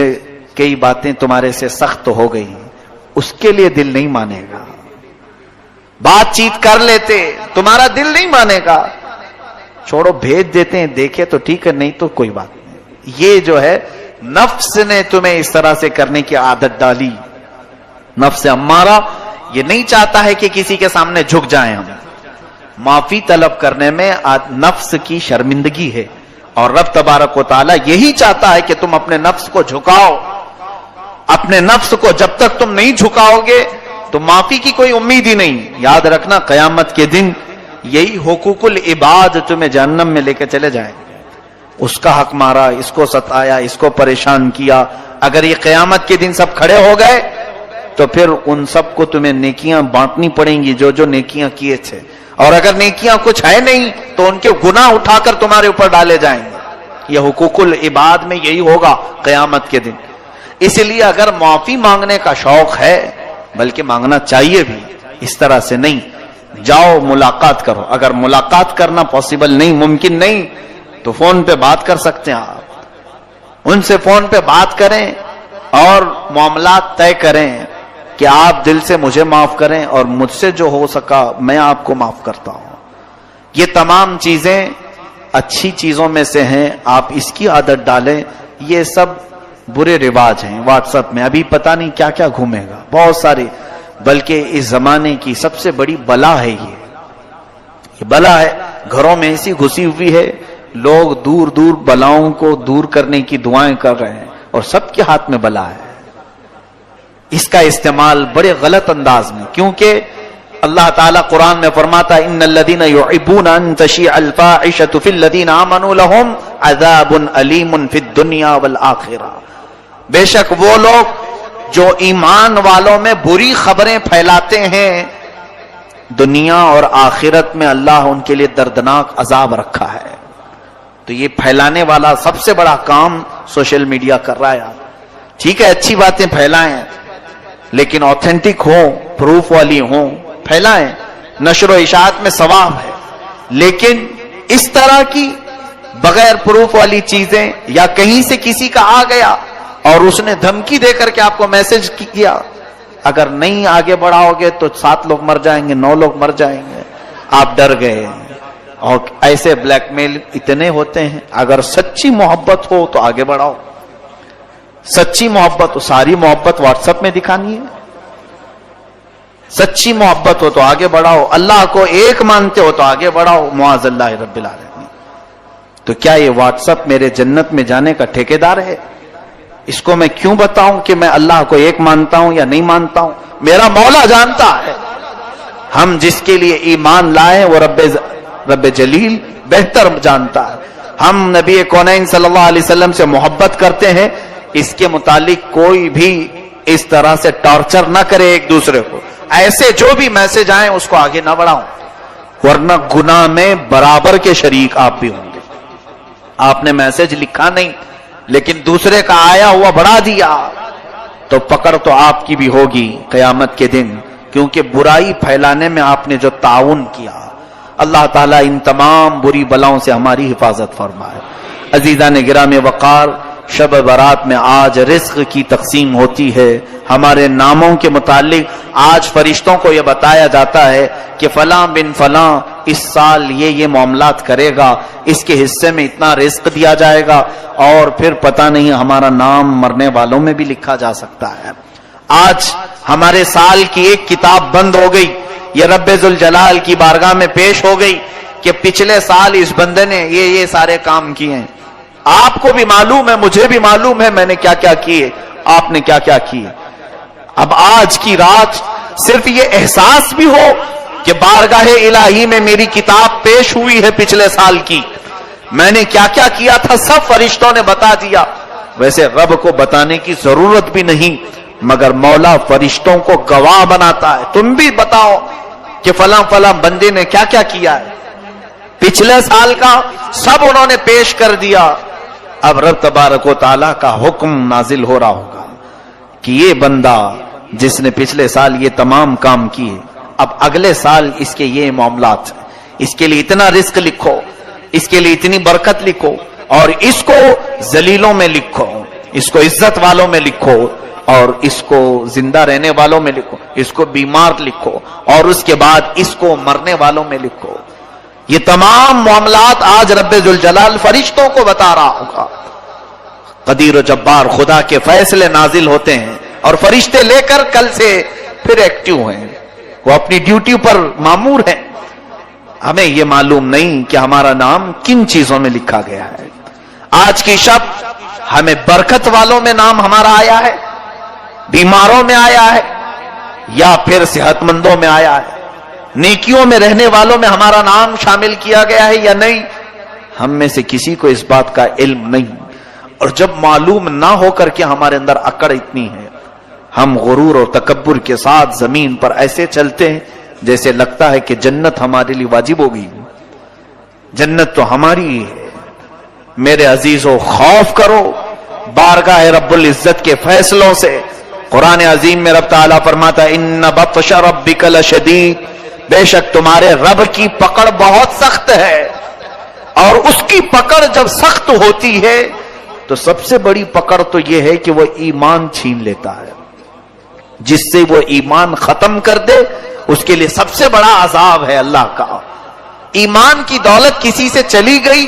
Speaker 1: کئی باتیں تمہارے سے سخت ہو گئی، اس کے لیے دل نہیں مانے گا. بات چیت کر لیتے تمہارا دل نہیں مانے گا. چھوڑو بھیج دیتے ہیں، دیکھے تو ٹھیک ہے نہیں تو کوئی بات نہیں. یہ جو ہے نفس نے تمہیں اس طرح سے کرنے کی عادت ڈالی. نفس امارہ یہ نہیں چاہتا ہے کہ کسی کے سامنے جھک جائیں ہم. معافی طلب کرنے میں نفس کی شرمندگی ہے، اور رب تبارک و تعالی یہی چاہتا ہے کہ تم اپنے نفس کو جھکاؤ. اپنے نفس کو جب تک تم نہیں جھکاؤ گے تو معافی کی کوئی امید ہی نہیں. یاد رکھنا قیامت کے دن یہی حقوق العباد تمہیں جہنم میں لے کے چلے جائیں گے. اس کا حق مارا، اس کو ستایا، اس کو پریشان کیا. اگر یہ قیامت کے دن سب کھڑے ہو گئے تو پھر ان سب کو تمہیں نیکیاں بانٹنی پڑیں گی جو جو نیکیاں کیے تھے، اور اگر نیکیاں کچھ ہے نہیں تو ان کے گناہ اٹھا کر تمہارے اوپر ڈالے جائیں گے. یہ حقوق العباد میں یہی ہوگا قیامت کے دن. اس لیے اگر معافی مانگنے کا شوق ہے، بلکہ مانگنا چاہیے بھی، اس طرح سے نہیں. جاؤ ملاقات کرو. اگر ملاقات کرنا پاسبل نہیں، ممکن نہیں، تو فون پہ بات کر سکتے ہیں آپ. ان سے فون پہ بات کریں اور معاملات طے کریں کہ آپ دل سے مجھے معاف کریں اور مجھ سے جو ہو سکا میں آپ کو معاف کرتا ہوں. یہ تمام چیزیں اچھی چیزوں میں سے ہیں. آپ اس کی عادت ڈالیں. یہ سب برے رواج ہیں واٹس ایپ میں. ابھی پتہ نہیں کیا کیا گھومے گا، بہت ساری. بلکہ اس زمانے کی سب سے بڑی بلا ہے یہ بلا ہے. گھروں میں ایسی گھسی ہوئی ہے، لوگ دور دور بلاؤں کو دور کرنے کی دعائیں کر رہے ہیں اور سب کے ہاتھ میں بلا ہے. اس کا استعمال بڑے غلط انداز میں، کیونکہ اللہ تعالیٰ قرآن میں فرماتا ہے ان الذین یحبون ان تشیع الفاحشۃ فی الذین آمنوا لہم عذاب علیم فی الدنیا والآخرہ. بے شک وہ لوگ جو ایمان والوں میں بری خبریں پھیلاتے ہیں، دنیا اور آخرت میں اللہ ان کے لیے دردناک عذاب رکھا ہے. تو یہ پھیلانے والا سب سے بڑا کام سوشل میڈیا کر رہا ہے. ٹھیک ہے, اچھی باتیں پھیلائیں, لیکن آتھینٹک ہوں, پروف والی ہوں, پھیلائیں. نشر و اشاعت میں ثواب ہے, لیکن اس طرح کی بغیر پروف والی چیزیں, یا کہیں سے کسی کا آ گیا اور اس نے دھمکی دے کر کے آپ کو میسج کیا, اگر نہیں آگے بڑھاؤ گے تو 7 لوگ مر جائیں گے, 9 لوگ مر جائیں گے. آپ ڈر گئے. اور ایسے بلیک میل اتنے ہوتے ہیں. اگر سچی محبت ہو تو آگے بڑھاؤ. سچی محبت ہو, ساری محبت واٹس ایپ میں دکھانی ہے. سچی محبت ہو تو آگے بڑھاؤ. اللہ کو ایک مانتے ہو تو آگے بڑھاؤ. معاذ اللہ رب العالمین. تو کیا یہ واٹس ایپ میرے جنت میں جانے کا ٹھیکیدار ہے؟ اس کو میں کیوں بتاؤں کہ میں اللہ کو ایک مانتا ہوں یا نہیں مانتا ہوں؟ میرا مولا جانتا ہے. ہم جس کے لیے ایمان لائے وہ رب جلیل بہتر جانتا ہے. ہم نبی کونین صلی اللہ علیہ وسلم سے محبت کرتے ہیں, اس کے متعلق کوئی بھی اس طرح سے ٹارچر نہ کرے ایک دوسرے کو. ایسے جو بھی میسج آئیں اس کو آگے نہ بڑھاؤں, ورنہ گناہ میں برابر کے شریک آپ بھی ہوں گے. آپ نے میسج لکھا نہیں لیکن دوسرے کا آیا ہوا بڑھا دیا تو پکڑ تو آپ کی بھی ہوگی قیامت کے دن, کیونکہ برائی پھیلانے میں آپ نے جو تعاون کیا. اللہ تعالیٰ ان تمام بری بلاؤں سے ہماری حفاظت فرمائے. عزیزان گرامی وقار, شب برات میں آج رزق کی تقسیم ہوتی ہے. ہمارے ناموں کے متعلق آج فرشتوں کو یہ بتایا جاتا ہے کہ فلاں بن فلاں اس سال یہ معاملات کرے گا, اس کے حصے میں اتنا رزق دیا جائے گا, اور پھر پتہ نہیں ہمارا نام مرنے والوں میں بھی لکھا جا سکتا ہے. آج ہمارے سال کی ایک کتاب بند ہو گئی, یہ رب ذوالجلال کی بارگاہ میں پیش ہو گئی کہ پچھلے سال اس بندے نے یہ سارے کام کیے ہیں. آپ کو بھی معلوم ہے, مجھے بھی معلوم ہے میں نے کیا کیا کیے, آپ نے کیا کیا کیے. اب آج کی رات صرف یہ احساس بھی ہو کہ بارگاہ الہی میں میری کتاب پیش ہوئی ہے پچھلے سال کی, میں نے کیا کیا کیا تھا سب فرشتوں نے بتا دیا. ویسے رب کو بتانے کی ضرورت بھی نہیں, مگر مولا فرشتوں کو گواہ بناتا ہے. تم بھی بتاؤ کہ فلاں فلاں بندے نے کیا کیا کیا ہے پچھلے سال کا, سب انہوں نے پیش کر دیا. اب رب تبارک و تعالیٰ کا حکم نازل ہو رہا ہوگا کہ یہ بندہ جس نے پچھلے سال یہ تمام کام کیے, اب اگلے سال اس کے یہ معاملات, اس کے لیے اتنا رزق لکھو, اس کے لیے اتنی برکت لکھو, اور اس کو ذلیلوں میں لکھو, اس کو عزت والوں میں لکھو, اور اس کو زندہ رہنے والوں میں لکھو, اس کو بیمار لکھو, اور اس کے بعد اس کو مرنے والوں میں لکھو. یہ تمام معاملات آج رب ذوالجلال فرشتوں کو بتا رہا ہوگا. قدیر و جبار خدا کے فیصلے نازل ہوتے ہیں اور فرشتے لے کر کل سے پھر ایکٹیو ہیں, وہ اپنی ڈیوٹی پر مامور ہیں. ہمیں یہ معلوم نہیں کہ ہمارا نام کن چیزوں میں لکھا گیا ہے. آج کی شب ہمیں برکت والوں میں نام ہمارا آیا ہے, بیماروں میں آیا ہے, یا پھر صحت مندوں میں آیا ہے, نیکیوں میں رہنے والوں میں ہمارا نام شامل کیا گیا ہے یا نہیں. ہم میں سے کسی کو اس بات کا علم نہیں, اور جب معلوم نہ ہو کر کے ہمارے اندر اکڑ اتنی ہے, ہم غرور اور تکبر کے ساتھ زمین پر ایسے چلتے ہیں جیسے لگتا ہے کہ جنت ہمارے لیے واجب ہو گئی. جنت تو ہماری ہی ہے. میرے عزیزو, خوف کرو بارگاہ رب العزت کے فیصلوں سے. قرآن عظیم میں رب تعالیٰ فرماتا ہے ان بطش ربک لشدید, بے شک تمہارے رب کی پکڑ بہت سخت ہے. اور اس کی پکڑ جب سخت ہوتی ہے تو سب سے بڑی پکڑ تو یہ ہے کہ وہ ایمان چھین لیتا ہے. جس سے وہ ایمان ختم کر دے اس کے لیے سب سے بڑا عذاب ہے اللہ کا. ایمان کی دولت کسی سے چلی گئی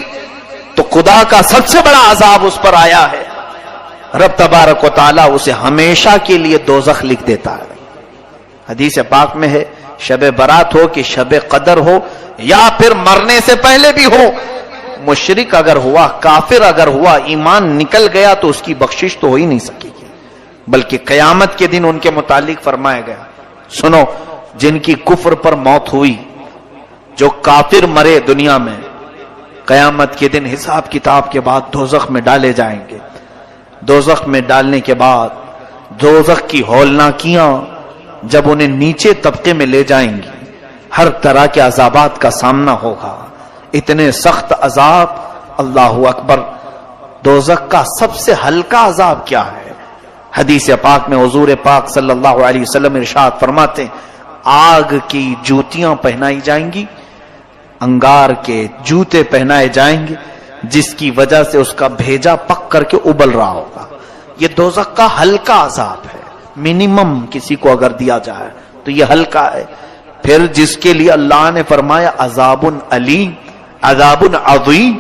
Speaker 1: تو خدا کا سب سے بڑا عذاب اس پر آیا ہے. رب تبارک و تعالیٰ اسے ہمیشہ کے لیے دوزخ لکھ دیتا ہے. حدیث پاک میں ہے شب برات ہو کہ شب قدر ہو, یا پھر مرنے سے پہلے بھی ہو, مشرک اگر ہوا, کافر اگر ہوا, ایمان نکل گیا تو اس کی بخشش تو ہو ہی نہیں سکے گی, بلکہ قیامت کے دن ان کے متعلق فرمایا گیا. سنو, جن کی کفر پر موت ہوئی, جو کافر مرے دنیا میں, قیامت کے دن حساب کتاب کے بعد دوزخ میں ڈالے جائیں گے. دوزخ میں ڈالنے کے بعد دوزخ کی ہولناکیاں جب انہیں نیچے طبقے میں لے جائیں گی, ہر طرح کے عذابات کا سامنا ہوگا. اتنے سخت عذاب, اللہ اکبر. دوزخ کا سب سے ہلکا عذاب کیا ہے؟ حدیث پاک میں حضور پاک صلی اللہ علیہ وسلم ارشاد فرماتے ہیں آگ کی جوتیاں پہنائی جائیں گی، انگار کے جوتے پہنائے جائیں گے، جس کی وجہ سے اس کا بھیجا پک کر کے ابل رہا ہوگا۔ یہ دوزخ کا ہلکا عذاب ہے، منیمم کسی کو اگر دیا جائے تو یہ ہلکا ہے۔ پھر جس کے لیے اللہ نے فرمایا عذاب علیم، عذاب عظیم،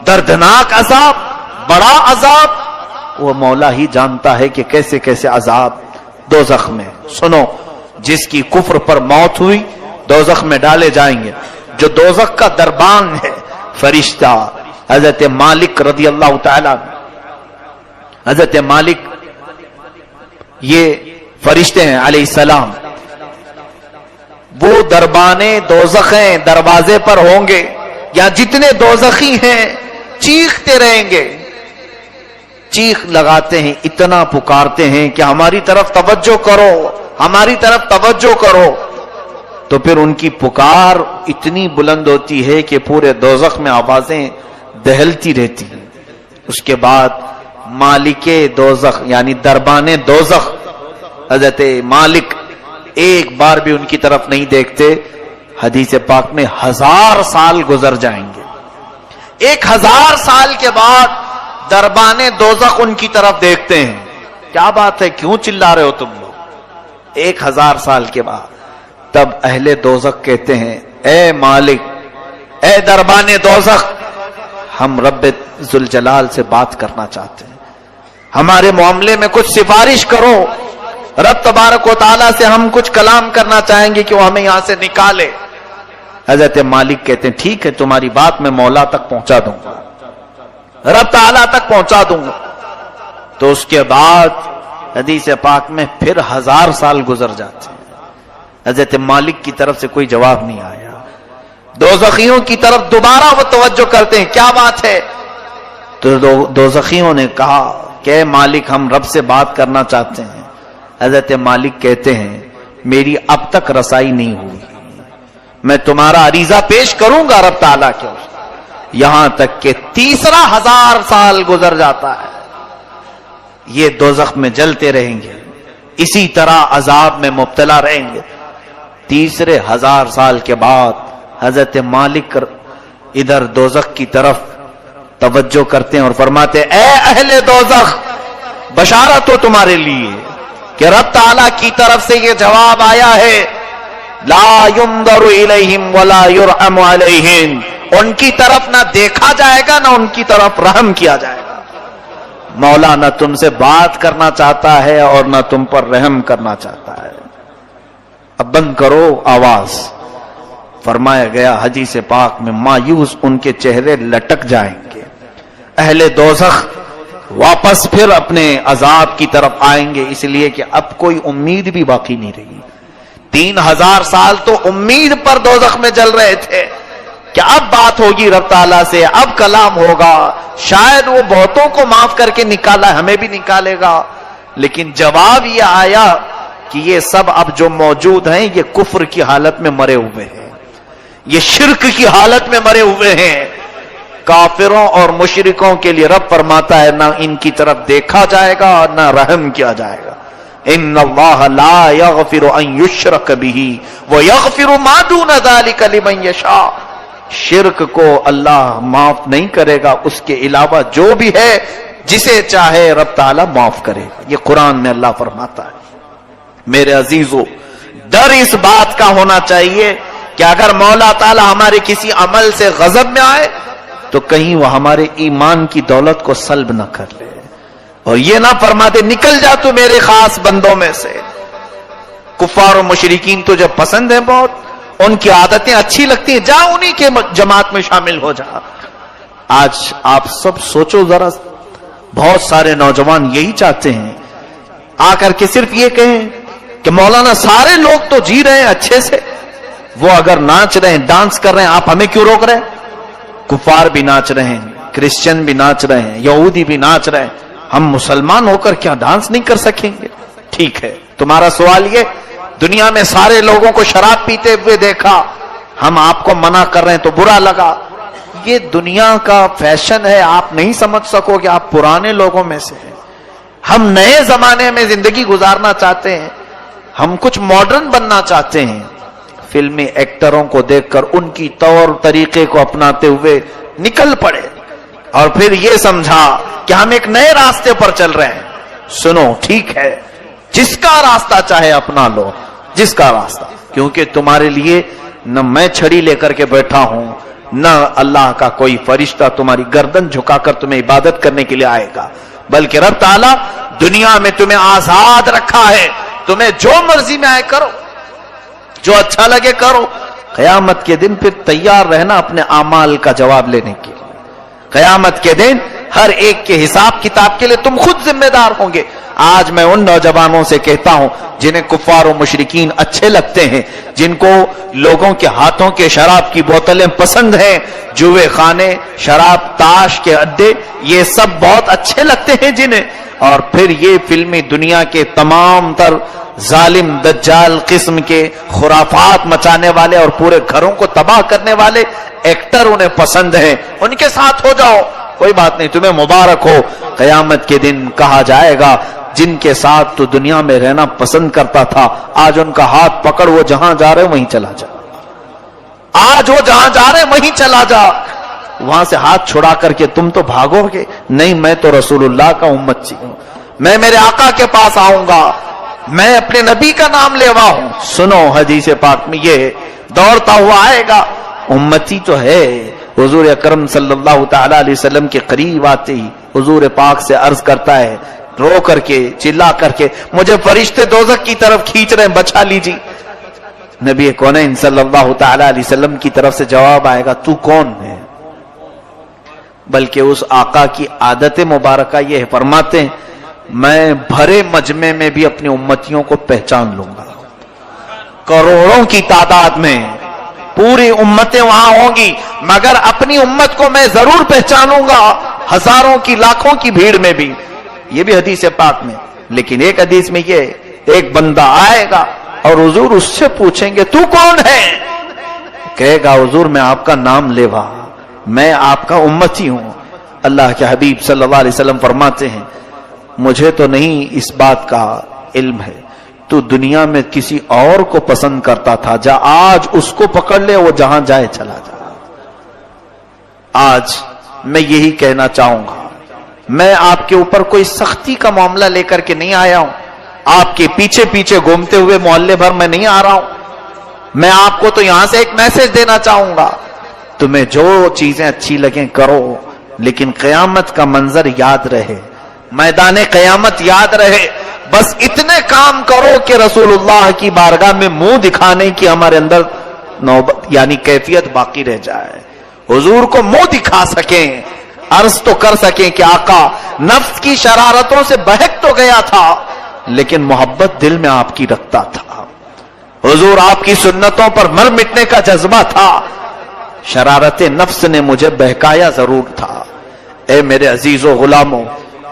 Speaker 1: دردناک عذاب، بڑا عذاب، وہ مولا ہی جانتا ہے کہ کیسے کیسے عذاب دوزخ میں۔ سنو، جس کی کفر پر موت ہوئی دوزخ میں ڈالے جائیں گے۔ جو دوزخ کا دربان ہے فرشتہ حضرت مالک رضی اللہ تعالی، حضرت مالک یہ فرشتے ہیں علیہ السلام، وہ دربانے دوزخ ہیں، دروازے پر ہوں گے، یا جتنے دوزخی ہیں چیختے رہیں گے، چیخ لگاتے ہیں، اتنا پکارتے ہیں کہ ہماری طرف توجہ کرو، ہماری طرف توجہ کرو۔ تو پھر ان کی پکار اتنی بلند ہوتی ہے کہ پورے دوزخ میں آوازیں دہلتی رہتی ہیں۔ اس کے بعد مالک دوزخ یعنی دربان دوزخ حضرت مالک ایک بار بھی ان کی طرف نہیں دیکھتے۔ حدیث پاک میں 1000 سال گزر جائیں گے، 1000 سال کے بعد دربان دوزخ ان کی طرف دیکھتے ہیں۔ کیا بات ہے، کیوں چلا رہے ہو تم لوگ؟ 1000 سال کے بعد تب اہل دوزخ کہتے ہیں اے مالک، اے دربان دوزخ، ہم رب ذوالجلال سے بات کرنا چاہتے ہیں، ہمارے معاملے میں کچھ سفارش کرو، رب تبارک و تعالیٰ سے ہم کچھ کلام کرنا چاہیں گے کہ وہ ہمیں یہاں سے نکالے۔ حضرت مالک کہتے ہیں ٹھیک ہے، تمہاری بات میں مولا تک پہنچا دوں گا، رب تعالیٰ تک پہنچا دوں گا۔ تو اس کے بعد حدیث پاک میں پھر 1000 سال گزر جاتے ہیں، حضرت مالک کی طرف سے کوئی جواب نہیں آیا۔ دوزخیوں کی طرف دوبارہ وہ توجہ کرتے ہیں، کیا بات ہے؟ تو دوزخیوں نے کہا کہ اے مالک، ہم رب سے بات کرنا چاہتے ہیں۔ حضرت مالک کہتے ہیں میری اب تک رسائی نہیں ہوئی، میں تمہارا عریضہ پیش کروں گا رب تعالیٰ کے، یہاں تک کہ تیسرا 1000 سال گزر جاتا ہے۔ یہ دوزخ میں جلتے رہیں گے، اسی طرح عذاب میں مبتلا رہیں گے۔ تیسرے 1000 سال کے بعد حضرت مالک ادھر دوزخ کی طرف توجہ کرتے ہیں اور فرماتے اے اہل دوزخ، بشارت ہو تمہارے لیے کہ رب تعالیٰ کی طرف سے یہ جواب آیا ہے لا ينظر الیہم ولا یرحم علیہم، ان کی طرف نہ دیکھا جائے گا نہ ان کی طرف رحم کیا جائے گا۔ مولا نہ تم سے بات کرنا چاہتا ہے اور نہ تم پر رحم کرنا چاہتا ہے۔ اب بند کرو آواز۔ فرمایا گیا حدیث پاک میں مایوس ان کے چہرے لٹک جائیں گے۔ اہل دوزخ واپس پھر اپنے عذاب کی طرف آئیں گے، اس لیے کہ اب کوئی امید بھی باقی نہیں رہی۔ 3000 سال تو امید پر دوزخ میں جل رہے تھے کہ اب بات ہوگی رب تعالیٰ سے، اب کلام ہوگا، شاید وہ بہتوں کو معاف کر کے نکالا، ہمیں بھی نکالے گا۔ لیکن جواب یہ آیا کہ یہ سب اب جو موجود ہیں یہ کفر کی حالت میں مرے ہوئے ہیں، یہ شرک کی حالت میں مرے ہوئے ہیں۔ کافروں اور مشرکوں کے لیے رب فرماتا ہے نہ ان کی طرف دیکھا جائے گا اور نہ رحم کیا جائے گا۔ ان اللہ لا یغفر ان یشرک بہ ویغفر ما دون ذلک لمن یشاء، شرک کو اللہ معاف نہیں کرے گا، اس کے علاوہ جو بھی ہے جسے چاہے رب تعالیٰ معاف کرے گا۔ یہ قرآن میں اللہ فرماتا ہے۔ میرے عزیزو، ڈر اس بات کا ہونا چاہیے کہ اگر مولا تعالیٰ ہمارے کسی عمل سے غضب میں آئے تو کہیں وہ ہمارے ایمان کی دولت کو سلب نہ کر لے، اور یہ نہ فرما دے نکل جا تو میرے خاص بندوں میں سے۔ کفار و مشرکین تجھے پسند ہیں بہت، ان کی عادتیں اچھی لگتی ہیں، جا انہی کے جماعت میں شامل ہو جا۔ آج آپ سب سوچو ذرا، بہت سارے نوجوان یہی چاہتے ہیں، آ کر کے صرف یہ کہیں کہ مولانا سارے لوگ تو جی رہے ہیں اچھے سے، وہ اگر ناچ رہے ہیں، ڈانس کر رہے ہیں، آپ ہمیں کیوں روک رہے ہیں؟ کفار بھی ناچ رہے ہیں، کرسچن بھی ناچ رہے ہیں، یہودی بھی ناچ رہے ہیں، ہم مسلمان ہو کر کیا ڈانس نہیں کر سکیں گے؟ ٹھیک ہے، تمہارا سوال یہ دنیا میں سارے لوگوں کو شراب پیتے ہوئے دیکھا، ہم آپ کو منع کر رہے ہیں تو برا لگا، یہ دنیا کا فیشن ہے، آپ نہیں سمجھ سکو کہ آپ پرانے لوگوں میں سے ہیں۔ ہم نئے زمانے میں زندگی گزارنا چاہتے ہیں، ہم کچھ ماڈرن بننا چاہتے ہیں۔ فلمی ایکٹروں کو دیکھ کر ان کی طور طریقے کو اپناتے ہوئے نکل پڑے اور پھر یہ سمجھا کہ ہم ایک نئے راستے پر چل رہے ہیں۔ سنو، ٹھیک ہے، جس کا راستہ چاہے اپنا لو، جس کا راستہ، کیونکہ تمہارے لیے نہ میں چھڑی لے کر کے بیٹھا ہوں، نہ اللہ کا کوئی فرشتہ تمہاری گردن جھکا کر تمہیں عبادت کرنے کے لیے آئے گا، بلکہ رب تعالیٰ دنیا میں تمہیں آزاد رکھا ہے، تمہیں جو مرضی میں آئے کرو، جو اچھا لگے کرو۔ قیامت کے دن پھر تیار رہنا اپنے اعمال کا جواب لینے کے لیے۔ قیامت کے دن ہر ایک کے حساب کتاب کے لیے تم خود ذمہ دار ہوں گے۔ آج میں ان نوجوانوں سے کہتا ہوں جنہیں کفار و مشرکین اچھے لگتے ہیں، جن کو لوگوں کے ہاتھوں کے شراب کی بوتلیں پسند ہیں، جوے خانے، شراب، تاش کے اڈے، یہ سب بہت اچھے لگتے ہیں جنہیں، اور پھر یہ فلمی دنیا کے تمام تر ظالم دجال قسم کے خرافات مچانے والے اور پورے گھروں کو تباہ کرنے والے ایکٹر انہیں پسند ہیں، ان کے ساتھ ہو جاؤ، کوئی بات نہیں، تمہیں مبارک ہو۔ قیامت کے دن کہا جائے گا جن کے ساتھ تو دنیا میں رہنا پسند کرتا تھا، آج ان کا ہاتھ پکڑ، وہ جہاں جا رہے وہیں چلا جا، آج وہ جہاں جا رہے وہیں چلا جا۔ وہاں سے ہاتھ چھڑا کر کے تم تو بھاگو گے، نہیں، میں تو رسول اللہ کا امتی ہوں، میں میرے آقا کے پاس آؤں گا، میں اپنے نبی کا نام لیوا ہوں۔ سنو، حدیث پاک میں یہ دوڑتا ہوا آئے گا، امتی تو ہے۔ حضور اکرم صلی اللہ تعالی علیہ وسلم کے قریب آتے ہی حضور پاک سے عرض کرتا ہے، رو کر کے، چلا کر کے، مجھے فرشتے دوزخ کی طرف کھینچ رہے ہیں، بچا لیجیے۔ نبی کونین صلی اللہ تعالی علیہ وسلم کی طرف سے جواب آئے گا، تو کون ہے؟ بلکہ اس آقا کی عادت مبارکہ یہ ہے، فرماتے ہیں میں بھرے مجمع میں بھی اپنی امتیوں کو پہچان لوں گا، کروڑوں کی تعداد میں پوری امتیں وہاں ہوں گی، مگر اپنی امت کو میں ضرور پہچانوں گا، ہزاروں کی لاکھوں کی بھیڑ میں بھی۔ یہ بھی حدیث پاک میں، لیکن ایک حدیث میں یہ ایک بندہ آئے گا اور حضور اس سے پوچھیں گے تو کون ہے؟ کہے گا حضور میں آپ کا نام لیوا، میں آپ کا امتی ہوں۔ اللہ کے حبیب صلی اللہ علیہ وسلم فرماتے ہیں مجھے تو نہیں اس بات کا علم ہے، تو دنیا میں کسی اور کو پسند کرتا تھا، جا آج اس کو پکڑ لے، وہ جہاں جائے چلا جا۔ آج میں یہی کہنا چاہوں گا، میں آپ کے اوپر کوئی سختی کا معاملہ لے کر کے نہیں آیا ہوں، آپ کے پیچھے پیچھے گھومتے ہوئے محلے بھر میں نہیں آ رہا ہوں، میں آپ کو تو یہاں سے ایک میسج دینا چاہوں گا، تمہیں جو چیزیں اچھی لگیں کرو، لیکن قیامت کا منظر یاد رہے، میدان قیامت یاد رہے، بس اتنے کام کرو کہ رسول اللہ کی بارگاہ میں منہ دکھانے کی ہمارے اندر نوبت یعنی کیفیت باقی رہ جائے، حضور کو منہ دکھا سکیں، عرض تو کر سکیں کہ آقا نفس کی شرارتوں سے بہک تو گیا تھا لیکن محبت دل میں آپ کی رکھتا تھا، حضور آپ کی سنتوں پر مر مٹنے کا جذبہ تھا، شرارت نفس نے مجھے بہکایا ضرور تھا۔ اے میرے عزیز و غلاموں،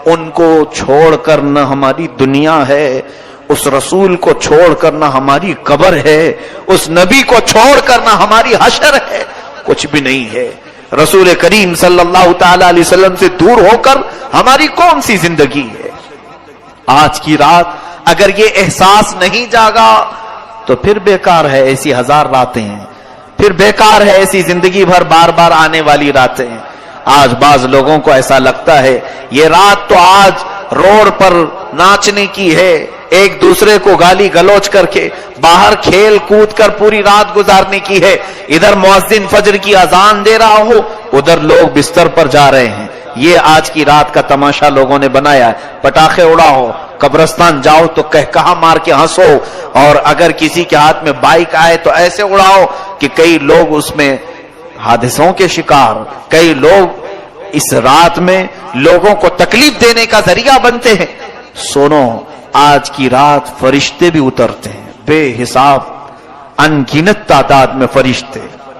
Speaker 1: ان کو چھوڑ کر نہ ہماری دنیا ہے، اس رسول کو چھوڑ کر نہ ہماری قبر ہے، اس نبی کو چھوڑ کر نہ ہماری حشر ہے، کچھ بھی نہیں ہے۔ رسول کریم صلی اللہ تعالی علیہ وسلم سے دور ہو کر ہماری کون سی زندگی ہے؟ آج کی رات اگر یہ احساس نہیں جاگا تو پھر بیکار ہے، ایسی ہزار راتیں ہیں، پھر بیکار ہے ایسی زندگی بھر بار بار آنے والی راتیں ہیں۔ آج بعض لوگوں کو ایسا لگتا ہے یہ رات تو آج روڈ پر ناچنے کی ہے، ایک دوسرے کو گالی گلوچ کر کے باہر کھیل کود کر پوری رات گزارنے کی ہے، ادھر مؤذن فجر کی اذان دے رہا ہو، ادھر لوگ بستر پر جا رہے ہیں، یہ آج کی رات کا تماشا لوگوں نے بنایا ہے۔ پٹاخے اڑاؤ، قبرستان جاؤ تو کہا مار کے ہنسو، اور اگر کسی کے ہاتھ میں بائک آئے تو ایسے اڑاؤ کہ کئی لوگ اس میں حادثوں کے شکار، کئی لوگ اس رات میں لوگوں کو تکلیف دینے کا ذریعہ بنتے ہیں۔ سنو، آج کی رات فرشتے بھی اترتے ہیں، بے حساب ان گنت تعداد میں فرشتے،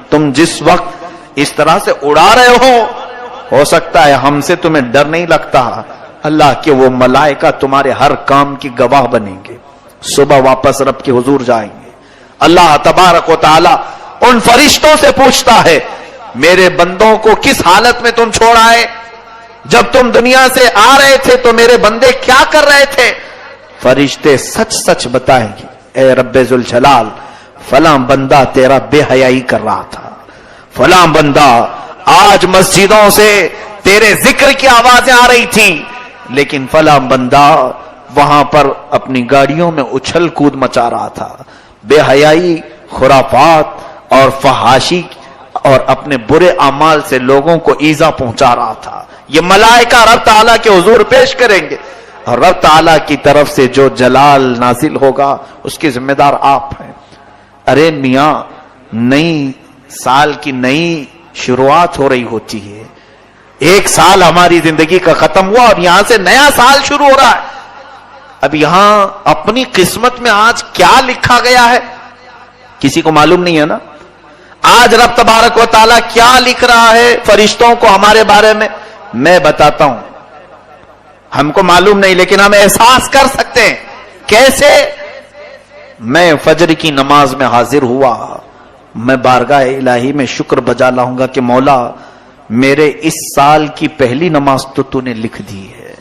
Speaker 1: تم جس وقت اس طرح سے اڑا رہے ہو سکتا ہے ہم سے تمہیں ڈر نہیں لگتا، اللہ کے وہ ملائکہ تمہارے ہر کام کی گواہ بنیں گے، صبح واپس رب کے حضور جائیں گے۔ اللہ تبارک و تعالی ان فرشتوں سے پوچھتا ہے میرے بندوں کو کس حالت میں تم چھوڑ آئے؟ جب تم دنیا سے آ رہے تھے تو میرے بندے کیا کر رہے تھے؟ فرشتے سچ سچ بتائیں گے، اے رب ذوالجلال، فلاں بندہ تیرا بے حیائی کر رہا تھا، فلاں بندہ آج مسجدوں سے تیرے ذکر کی آوازیں آ رہی تھی، لیکن فلاں بندہ وہاں پر اپنی گاڑیوں میں اچھل کود مچا رہا تھا، بے حیائی، خرافات اور فحاشی اور اپنے برے اعمال سے لوگوں کو ایذا پہنچا رہا تھا۔ یہ ملائکہ رب تعالیٰ کے حضور پیش کریں گے، اور رب تعالیٰ کی طرف سے جو جلال نازل ہوگا اس کی ذمہ دار آپ ہیں۔ ارے میاں، نئی سال کی نئی شروعات ہو رہی ہوتی ہے، ایک سال ہماری زندگی کا ختم ہوا اور یہاں سے نیا سال شروع ہو رہا ہے۔ اب یہاں اپنی قسمت میں آج کیا لکھا گیا ہے کسی کو معلوم نہیں ہے نا۔ آج رب تبارک و تعالیٰ کیا لکھ رہا ہے فرشتوں کو ہمارے بارے میں بتاتا ہوں۔ ہم کو معلوم نہیں لیکن ہم احساس کر سکتے ہیں۔ کیسے؟ میں فجر کی نماز میں حاضر ہوا، میں بارگاہ الہی میں شکر بجا لاؤں گا کہ مولا میرے اس سال کی پہلی نماز تو نے لکھ دی ہے،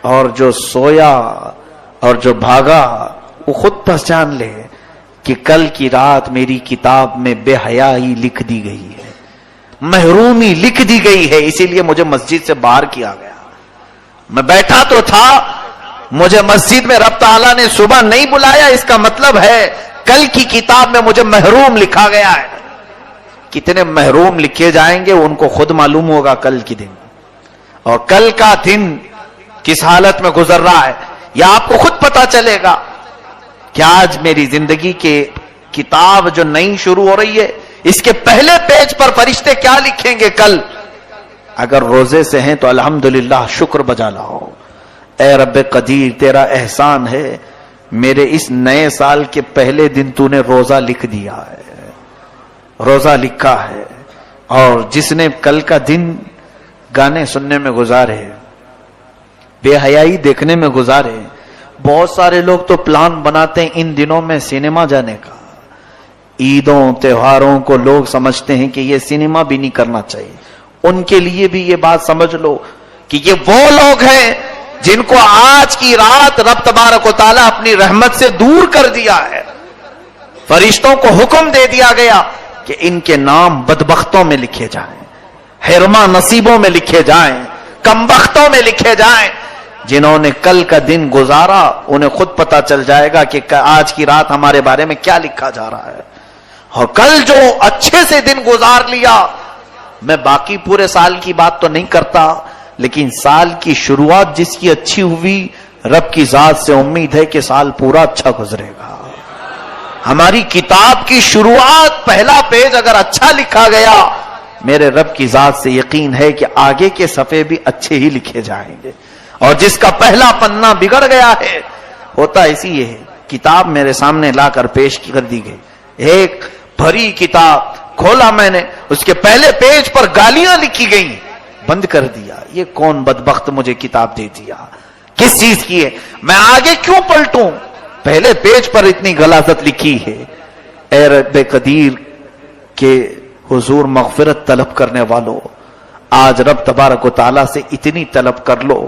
Speaker 1: اور جو سویا اور جو بھاگا وہ خود پہچان لے کہ کل کی رات میری کتاب میں بے حیائی لکھ دی گئی ہے، محرومی لکھ دی گئی ہے، اسی لیے مجھے مسجد سے باہر کیا گیا۔ میں بیٹھا تو تھا، مجھے مسجد میں رب تعالیٰ نے صبح نہیں بلایا، اس کا مطلب ہے کل کی کتاب میں مجھے محروم لکھا گیا ہے۔ کتنے محروم لکھے جائیں گے ان کو خود معلوم ہوگا کل کی دن، اور کل کا دن کس حالت میں گزر رہا ہے یہ آپ کو خود پتا چلے گا کہ آج میری زندگی کے کتاب جو نئی شروع ہو رہی ہے اس کے پہلے پیج پر فرشتے کیا لکھیں گے کل۔ اگر روزے سے ہیں تو الحمدللہ شکر بجا لاؤ، اے رب قدیر تیرا احسان ہے، میرے اس نئے سال کے پہلے دن تو نے روزہ لکھ دیا ہے، روزہ لکھا ہے۔ اور جس نے کل کا دن گانے سننے میں گزارے، بے حیائی دیکھنے میں گزارے، بہت سارے لوگ تو پلان بناتے ہیں ان دنوں میں سینما جانے کا۔ عیدوں تہواروں کو لوگ سمجھتے ہیں کہ یہ سینما بھی نہیں کرنا چاہیے، ان کے لیے بھی یہ بات سمجھ لو کہ یہ وہ لوگ ہیں جن کو آج کی رات رب تبارک و تعالیٰ اپنی رحمت سے دور کر دیا ہے۔ فرشتوں کو حکم دے دیا گیا کہ ان کے نام بدبختوں میں لکھے جائیں، حرما نصیبوں میں لکھے جائیں، کمبختوں میں لکھے جائیں۔ جنہوں نے کل کا دن گزارا انہیں خود پتا چل جائے گا کہ آج کی رات ہمارے بارے میں کیا لکھا جا رہا ہے۔ اور کل جو اچھے سے دن گزار لیا، میں باقی پورے سال کی بات تو نہیں کرتا، لیکن سال کی شروعات جس کی اچھی ہوئی، رب کی ذات سے امید ہے کہ سال پورا اچھا گزرے گا۔ ہماری کتاب کی شروعات پہلا پیج اگر اچھا لکھا گیا، میرے رب کی ذات سے یقین ہے کہ آگے کے صفحے بھی اچھے ہی لکھے جائیں گے۔ اور جس کا پہلا پنہ بگڑ گیا ہے، ہوتا اسی یہ ہے، کتاب میرے سامنے لا کر پیش کر دی گئی، ایک بھری کتاب کھولا میں نے، اس کے پہلے پیج پر گالیاں لکھی گئی، بند کر دیا۔ یہ کون بدبخت مجھے کتاب دے دیا، کس چیز کی ہے، میں آگے کیوں پلٹوں، پہلے پیج پر اتنی غلاظت لکھی ہے۔ اے رب قدیر کے حضور مغفرت طلب کرنے والوں، آج رب تبارک و تعالیٰ سے اتنی طلب کر لو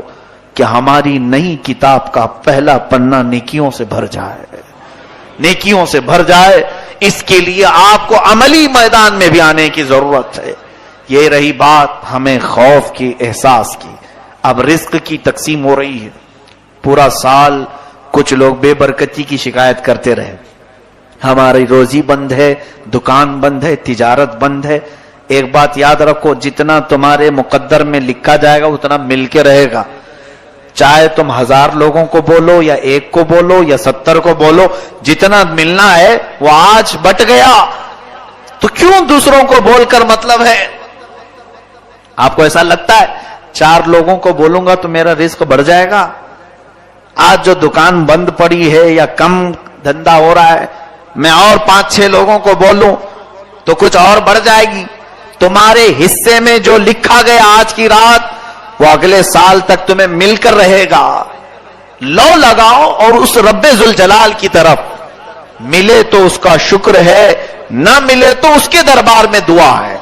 Speaker 1: کہ ہماری نئی کتاب کا پہلا پنہ نیکیوں سے بھر جائے، نیکیوں سے بھر جائے۔ اس کے لیے آپ کو عملی میدان میں بھی آنے کی ضرورت ہے۔ یہ رہی بات ہمیں خوف کی، احساس کی۔ اب رزق کی تقسیم ہو رہی ہے، پورا سال کچھ لوگ بے برکتی کی شکایت کرتے رہے، ہماری روزی بند ہے، دکان بند ہے، تجارت بند ہے۔ ایک بات یاد رکھو، جتنا تمہارے مقدر میں لکھا جائے گا اتنا مل کے رہے گا، چاہے تم 1000 لوگوں کو بولو یا 1 کو بولو یا 70 کو بولو، جتنا ملنا ہے وہ آج بٹ گیا، تو کیوں دوسروں کو بول کر مطلب ہے؟ آپ کو ایسا لگتا ہے 4 لوگوں کو بولوں گا تو میرا رزق بڑھ جائے گا؟ آج جو دکان بند پڑی ہے یا کم دھندا ہو رہا ہے، میں اور 5-6 لوگوں کو بولوں تو کچھ اور بڑھ جائے گی۔ تمہارے حصے میں جو لکھا گیا آج کی رات وہ اگلے سال تک تمہیں مل کر رہے گا۔ لو لگاؤ اور اس رب ذوالجلال کی طرف، ملے تو اس کا شکر ہے، نہ ملے تو اس کے دربار میں دعا ہے.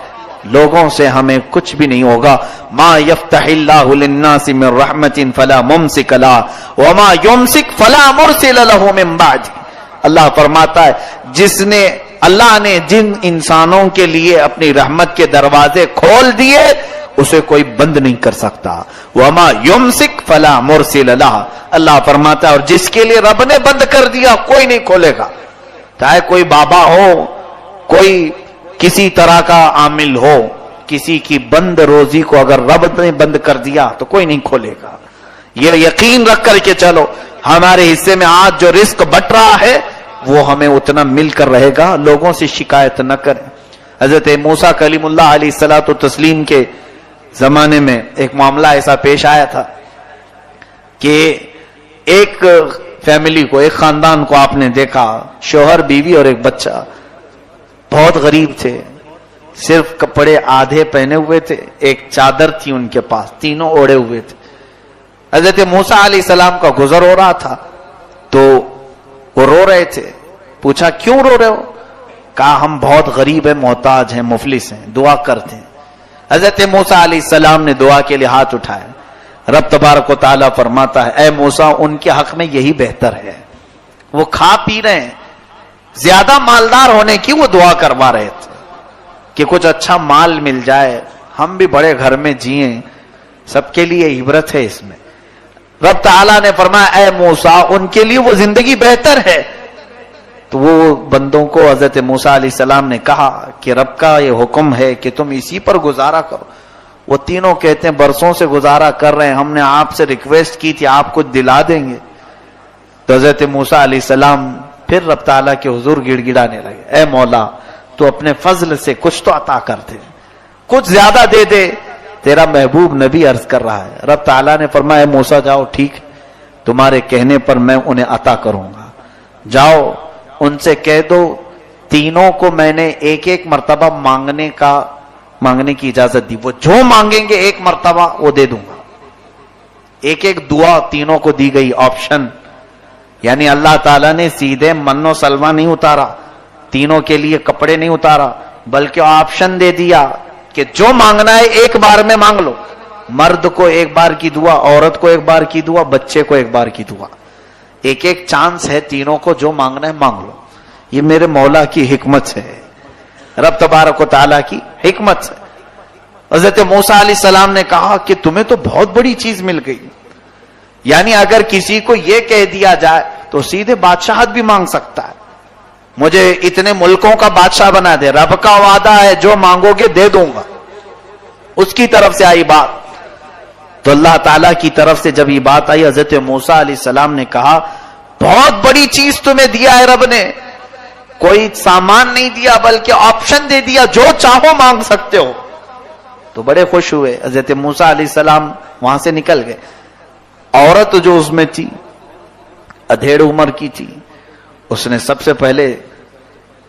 Speaker 1: لوگوں سے ہمیں کچھ بھی نہیں ہوگا. ما یفتح اللہ للناس من رحمت فلا ممسک لہا وما یمسک فلا مرسل لہ من بعد. اللہ فرماتا ہے اللہ نے جن انسانوں کے لیے اپنی رحمت کے دروازے کھول دیے اسے کوئی بند نہیں کر سکتا. وما یمسک فلا مرسل لہا. اللہ فرماتا ہے اور جس کے لیے رب نے بند کر دیا کوئی نہیں کھولے گا. چاہے کوئی بابا ہو, کوئی کسی طرح کا عامل ہو, کسی کی بند روزی کو اگر رب نے بند کر دیا تو کوئی نہیں کھولے گا. یہ یقین رکھ کر کے چلو ہمارے حصے میں آج جو رزق بٹ رہا ہے وہ ہمیں اتنا مل کر رہے گا. لوگوں سے شکایت نہ کریں. حضرت موسیٰ کلیم اللہ علیہ الصلوۃ والتسلیم کے زمانے میں ایک معاملہ ایسا پیش آیا تھا کہ ایک فیملی کو, ایک خاندان کو آپ نے دیکھا, شوہر, بیوی اور ایک بچہ, بہت غریب تھے, صرف کپڑے آدھے پہنے ہوئے تھے, ایک چادر تھی ان کے پاس, تینوں اوڑے ہوئے تھے. حضرت موسیٰ علیہ السلام کا گزر ہو رہا تھا تو وہ رو رہے تھے. پوچھا کیوں رو رہے ہو؟ کہا ہم بہت غریب ہیں, محتاج ہیں, مفلس ہیں, دعا کرتے ہیں. حضرت موسیٰ علیہ السلام نے دعا کے لیے ہاتھ اٹھائے. رب تبارک و تعالیٰ فرماتا ہے اے موسیٰ ان کے حق میں یہی بہتر ہے. وہ کھا پی رہے ہیں, زیادہ مالدار ہونے کی وہ دعا کروا رہے تھے کہ کچھ اچھا مال مل جائے, ہم بھی بڑے گھر میں جئیں. سب کے لیے عبرت ہے اس میں. رب تعالیٰ نے فرمایا اے موسیٰ ان کے لیے وہ زندگی بہتر ہے. تو وہ بندوں کو حضرت موسیٰ علیہ السلام نے کہا کہ رب کا یہ حکم ہے کہ تم اسی پر گزارا کرو. وہ تینوں کہتے ہیں برسوں سے گزارا کر رہے ہیں, ہم نے آپ سے ریکویسٹ کی تھی آپ کچھ دلا دیں گے. تو حضرت موسیٰ علیہ السلام پھر رب تعالیٰ کے حضور گڑ گڑانے لگے, اے مولا تو اپنے فضل سے کچھ تو عطا کر دے, کچھ زیادہ دے دے, تیرا محبوب نبی عرض کر رہا ہے. رب تعالیٰ نے فرمایا اے موسیٰ جاؤ, ٹھیک تمہارے کہنے پر میں انہیں عطا کروں گا. جاؤ ان سے کہہ دو تینوں کو میں نے ایک ایک مرتبہ مانگنے کی اجازت دی. وہ جو مانگیں گے ایک مرتبہ وہ دے دوں گا. ایک ایک دعا تینوں کو دی گئی, آپشن. یعنی اللہ تعالیٰ نے سیدھے من و سلوہ نہیں اتارا, تینوں کے لیے کپڑے نہیں اتارا, بلکہ آپشن دے دیا کہ جو مانگنا ہے ایک بار میں مانگ لو. مرد کو ایک بار کی دعا, عورت کو ایک بار کی دعا, بچے کو ایک بار کی دعا. ایک ایک چانس ہے تینوں کو, جو مانگنا ہے مانگ لو. یہ میرے مولا کی حکمت ہے, رب تبارک و تعالیٰ کی حکمت ہے. حضرت موسیٰ علیہ السلام نے کہا کہ تمہیں تو بہت بڑی چیز مل گئی. یعنی اگر کسی کو یہ کہہ دیا جائے تو سیدھے بادشاہت بھی مانگ سکتا ہے, مجھے اتنے ملکوں کا بادشاہ بنا دے, رب کا وعدہ ہے جو مانگو گے دے دوں گا. اس کی طرف سے آئی بات. تو اللہ تعالیٰ کی طرف سے جب یہ بات آئی, حضرت موسیٰ علیہ السلام نے کہا بہت بڑی چیز تمہیں دیا ہے رب نے, کوئی سامان نہیں دیا بلکہ آپشن دے دیا, جو چاہو مانگ سکتے ہو. تو بڑے خوش ہوئے. حضرت موسیٰ علیہ السلام وہاں سے نکل گئے. عورت جو اس میں تھی ادھیڑ عمر کی تھی, اس نے سب سے پہلے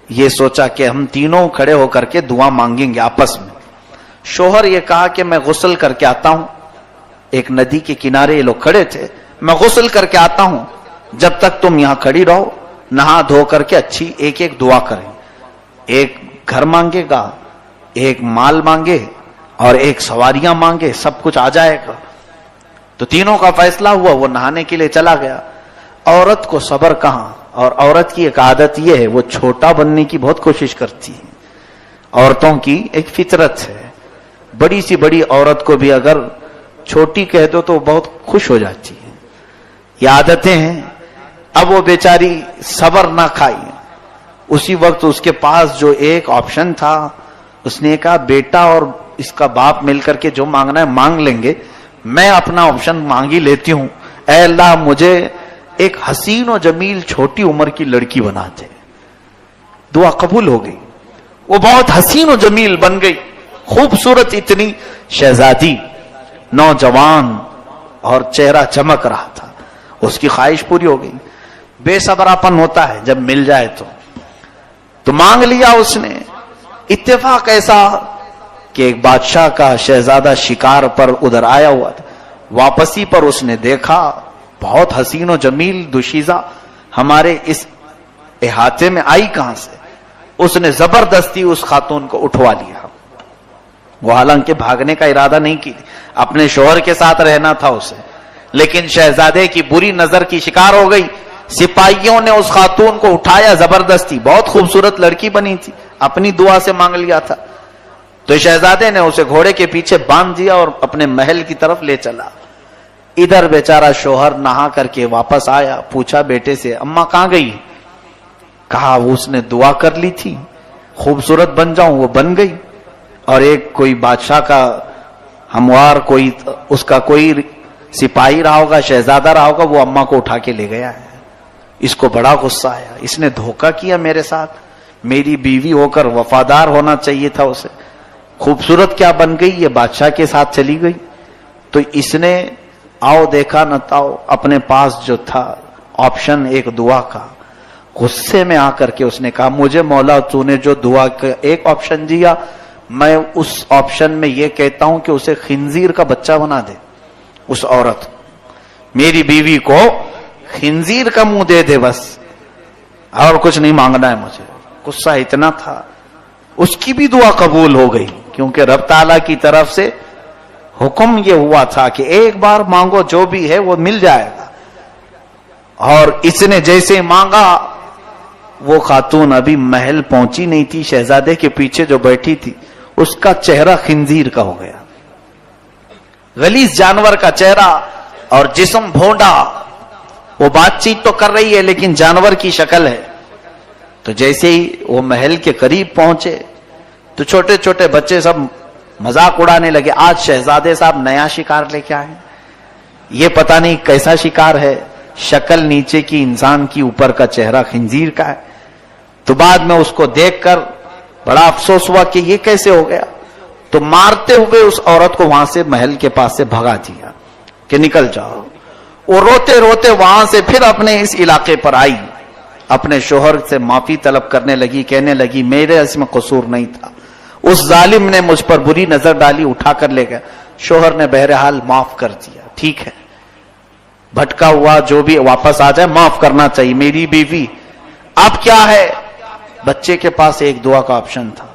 Speaker 1: یہ سوچا کہ ہم تینوں کھڑے ہو کر کے دعا مانگیں گے آپس میں. شوہر یہ کہا کہ میں غسل کر کے آتا ہوں. ایک ندی کے کنارے یہ لوگ کھڑے تھے, میں غسل کر کے آتا ہوں, جب تک تم یہاں کھڑی رہو, نہا دھو کر کے اچھی ایک ایک دعا کریں. ایک گھر مانگے گا, ایک مال مانگے اور ایک سواریاں مانگے, سب کچھ آ جائے گا. تو تینوں کا فیصلہ ہوا. وہ نہانے کے لیے چلا گیا. عورت کو صبر کہاں, اور عورت کی ایک عادت یہ ہے وہ چھوٹا بننے کی بہت کوشش کرتی ہے. عورتوں کی ایک فطرت ہے, بڑی سی بڑی عورت کو بھی اگر چھوٹی کہہ دو تو بہت خوش ہو جاتی ہے. یہ عادتیں ہیں. اب وہ بیچاری صبر نہ کھائی. اسی وقت اس کے پاس جو ایک آپشن تھا, اس نے کہا بیٹا اور اس کا باپ مل کر کے جو مانگنا ہے مانگ لیں گے, میں اپنا آپشن مانگ ہی لیتی ہوں. اے اللہ مجھے ایک حسین و جمیل چھوٹی عمر کی لڑکی بنا دے. دعا قبول ہو گئی. وہ بہت حسین و جمیل بن گئی, خوبصورت اتنی شہزادی, نوجوان اور چہرہ چمک رہا تھا. اس کی خواہش پوری ہو گئی. بے صبراپن ہوتا ہے جب مل جائے تو مانگ لیا اس نے. اتفاق ایسا کہ ایک بادشاہ کا شہزادہ شکار پر ادھر آیا ہوا تھا. واپسی پر اس نے دیکھا بہت حسین و جمیل دوشیزہ ہمارے اس احاطے میں آئی کہاں سے. اس نے زبردستی اس خاتون کو اٹھوا لیا. وہ حالانکہ بھاگنے کا ارادہ نہیں کی، اپنے شوہر کے ساتھ رہنا تھا اسے، لیکن شہزادے کی بری نظر کی شکار ہو گئی. سپاہیوں نے اس خاتون کو اٹھایا زبردستی، بہت خوبصورت لڑکی بنی تھی، اپنی دعا سے مانگ لیا تھا. تو شہزادے نے اسے گھوڑے کے پیچھے باندھ دیا اور اپنے محل کی طرف لے چلا. ادھر بیچارہ شوہر نہا کر کے واپس آیا، پوچھا بیٹے سے اماں کہاں گئی؟ کہا وہ اس نے دعا کر لی تھی خوبصورت بن جاؤں، وہ بن گئی، اور ایک کوئی بادشاہ کا ہموار، کوئی اس کا کوئی سپاہی رہا ہوگا، شہزادہ رہا ہوگا، وہ اماں کو اٹھا کے لے گیا ہے. اس کو بڑا غصہ آیا، اس نے دھوکہ کیا میرے ساتھ، میری بیوی ہو کر وفادار ہونا چاہیے تھا اسے، خوبصورت کیا بن گئی، یہ بادشاہ کے ساتھ چلی گئی. تو اس نے آؤ دیکھا نہ تاؤ، اپنے پاس جو تھا آپشن ایک دعا کا، غصے میں آ کر کے اس نے کہا مجھے مولا تو نے جو دعا کا ایک آپشن دیا، میں اس آپشن میں یہ کہتا ہوں کہ اسے خنزیر کا بچہ بنا دے. اس عورت میری بیوی کو خنزیر کا منہ دے دے بس، اور کچھ نہیں مانگنا ہے مجھے. غصہ اتنا تھا، اس کی بھی دعا قبول ہو گئی، کیونکہ رب تعالیٰ کی طرف سے حکم یہ ہوا تھا کہ ایک بار مانگو، جو بھی ہے وہ مل جائے گا. اور اس نے جیسے مانگا، وہ خاتون ابھی محل پہنچی نہیں تھی، شہزادے کے پیچھے جو بیٹھی تھی اس کا چہرہ خنزیر کا ہو گیا، غلیظ جانور کا چہرہ اور جسم بھونڈا. وہ بات چیت تو کر رہی ہے لیکن جانور کی شکل ہے. تو جیسے ہی وہ محل کے قریب پہنچے تو چھوٹے چھوٹے بچے سب مذاق اڑانے لگے، آج شہزادے صاحب نیا شکار لے کے آئے، یہ پتہ نہیں کیسا شکار ہے، شکل نیچے کی انسان کی، اوپر کا چہرہ خنزیر کا ہے. تو بعد میں اس کو دیکھ کر بڑا افسوس ہوا کہ یہ کیسے ہو گیا. تو مارتے ہوئے اس عورت کو وہاں سے محل کے پاس سے بھگا دیا کہ نکل جاؤ. وہ روتے روتے وہاں سے پھر اپنے اس علاقے پر آئی، اپنے شوہر سے معافی طلب کرنے لگی، کہنے لگی میرے اس میں قصور نہیں تھا، اس ظالم نے مجھ پر بری نظر ڈالی، اٹھا کر لے گیا. شوہر نے بہرحال معاف کر دیا، ٹھیک ہے بھٹکا ہوا جو بھی واپس آ جائے، معاف کرنا چاہیے، میری بیوی. اب کیا ہے؟ بچے کے پاس ایک دعا کا آپشن تھا.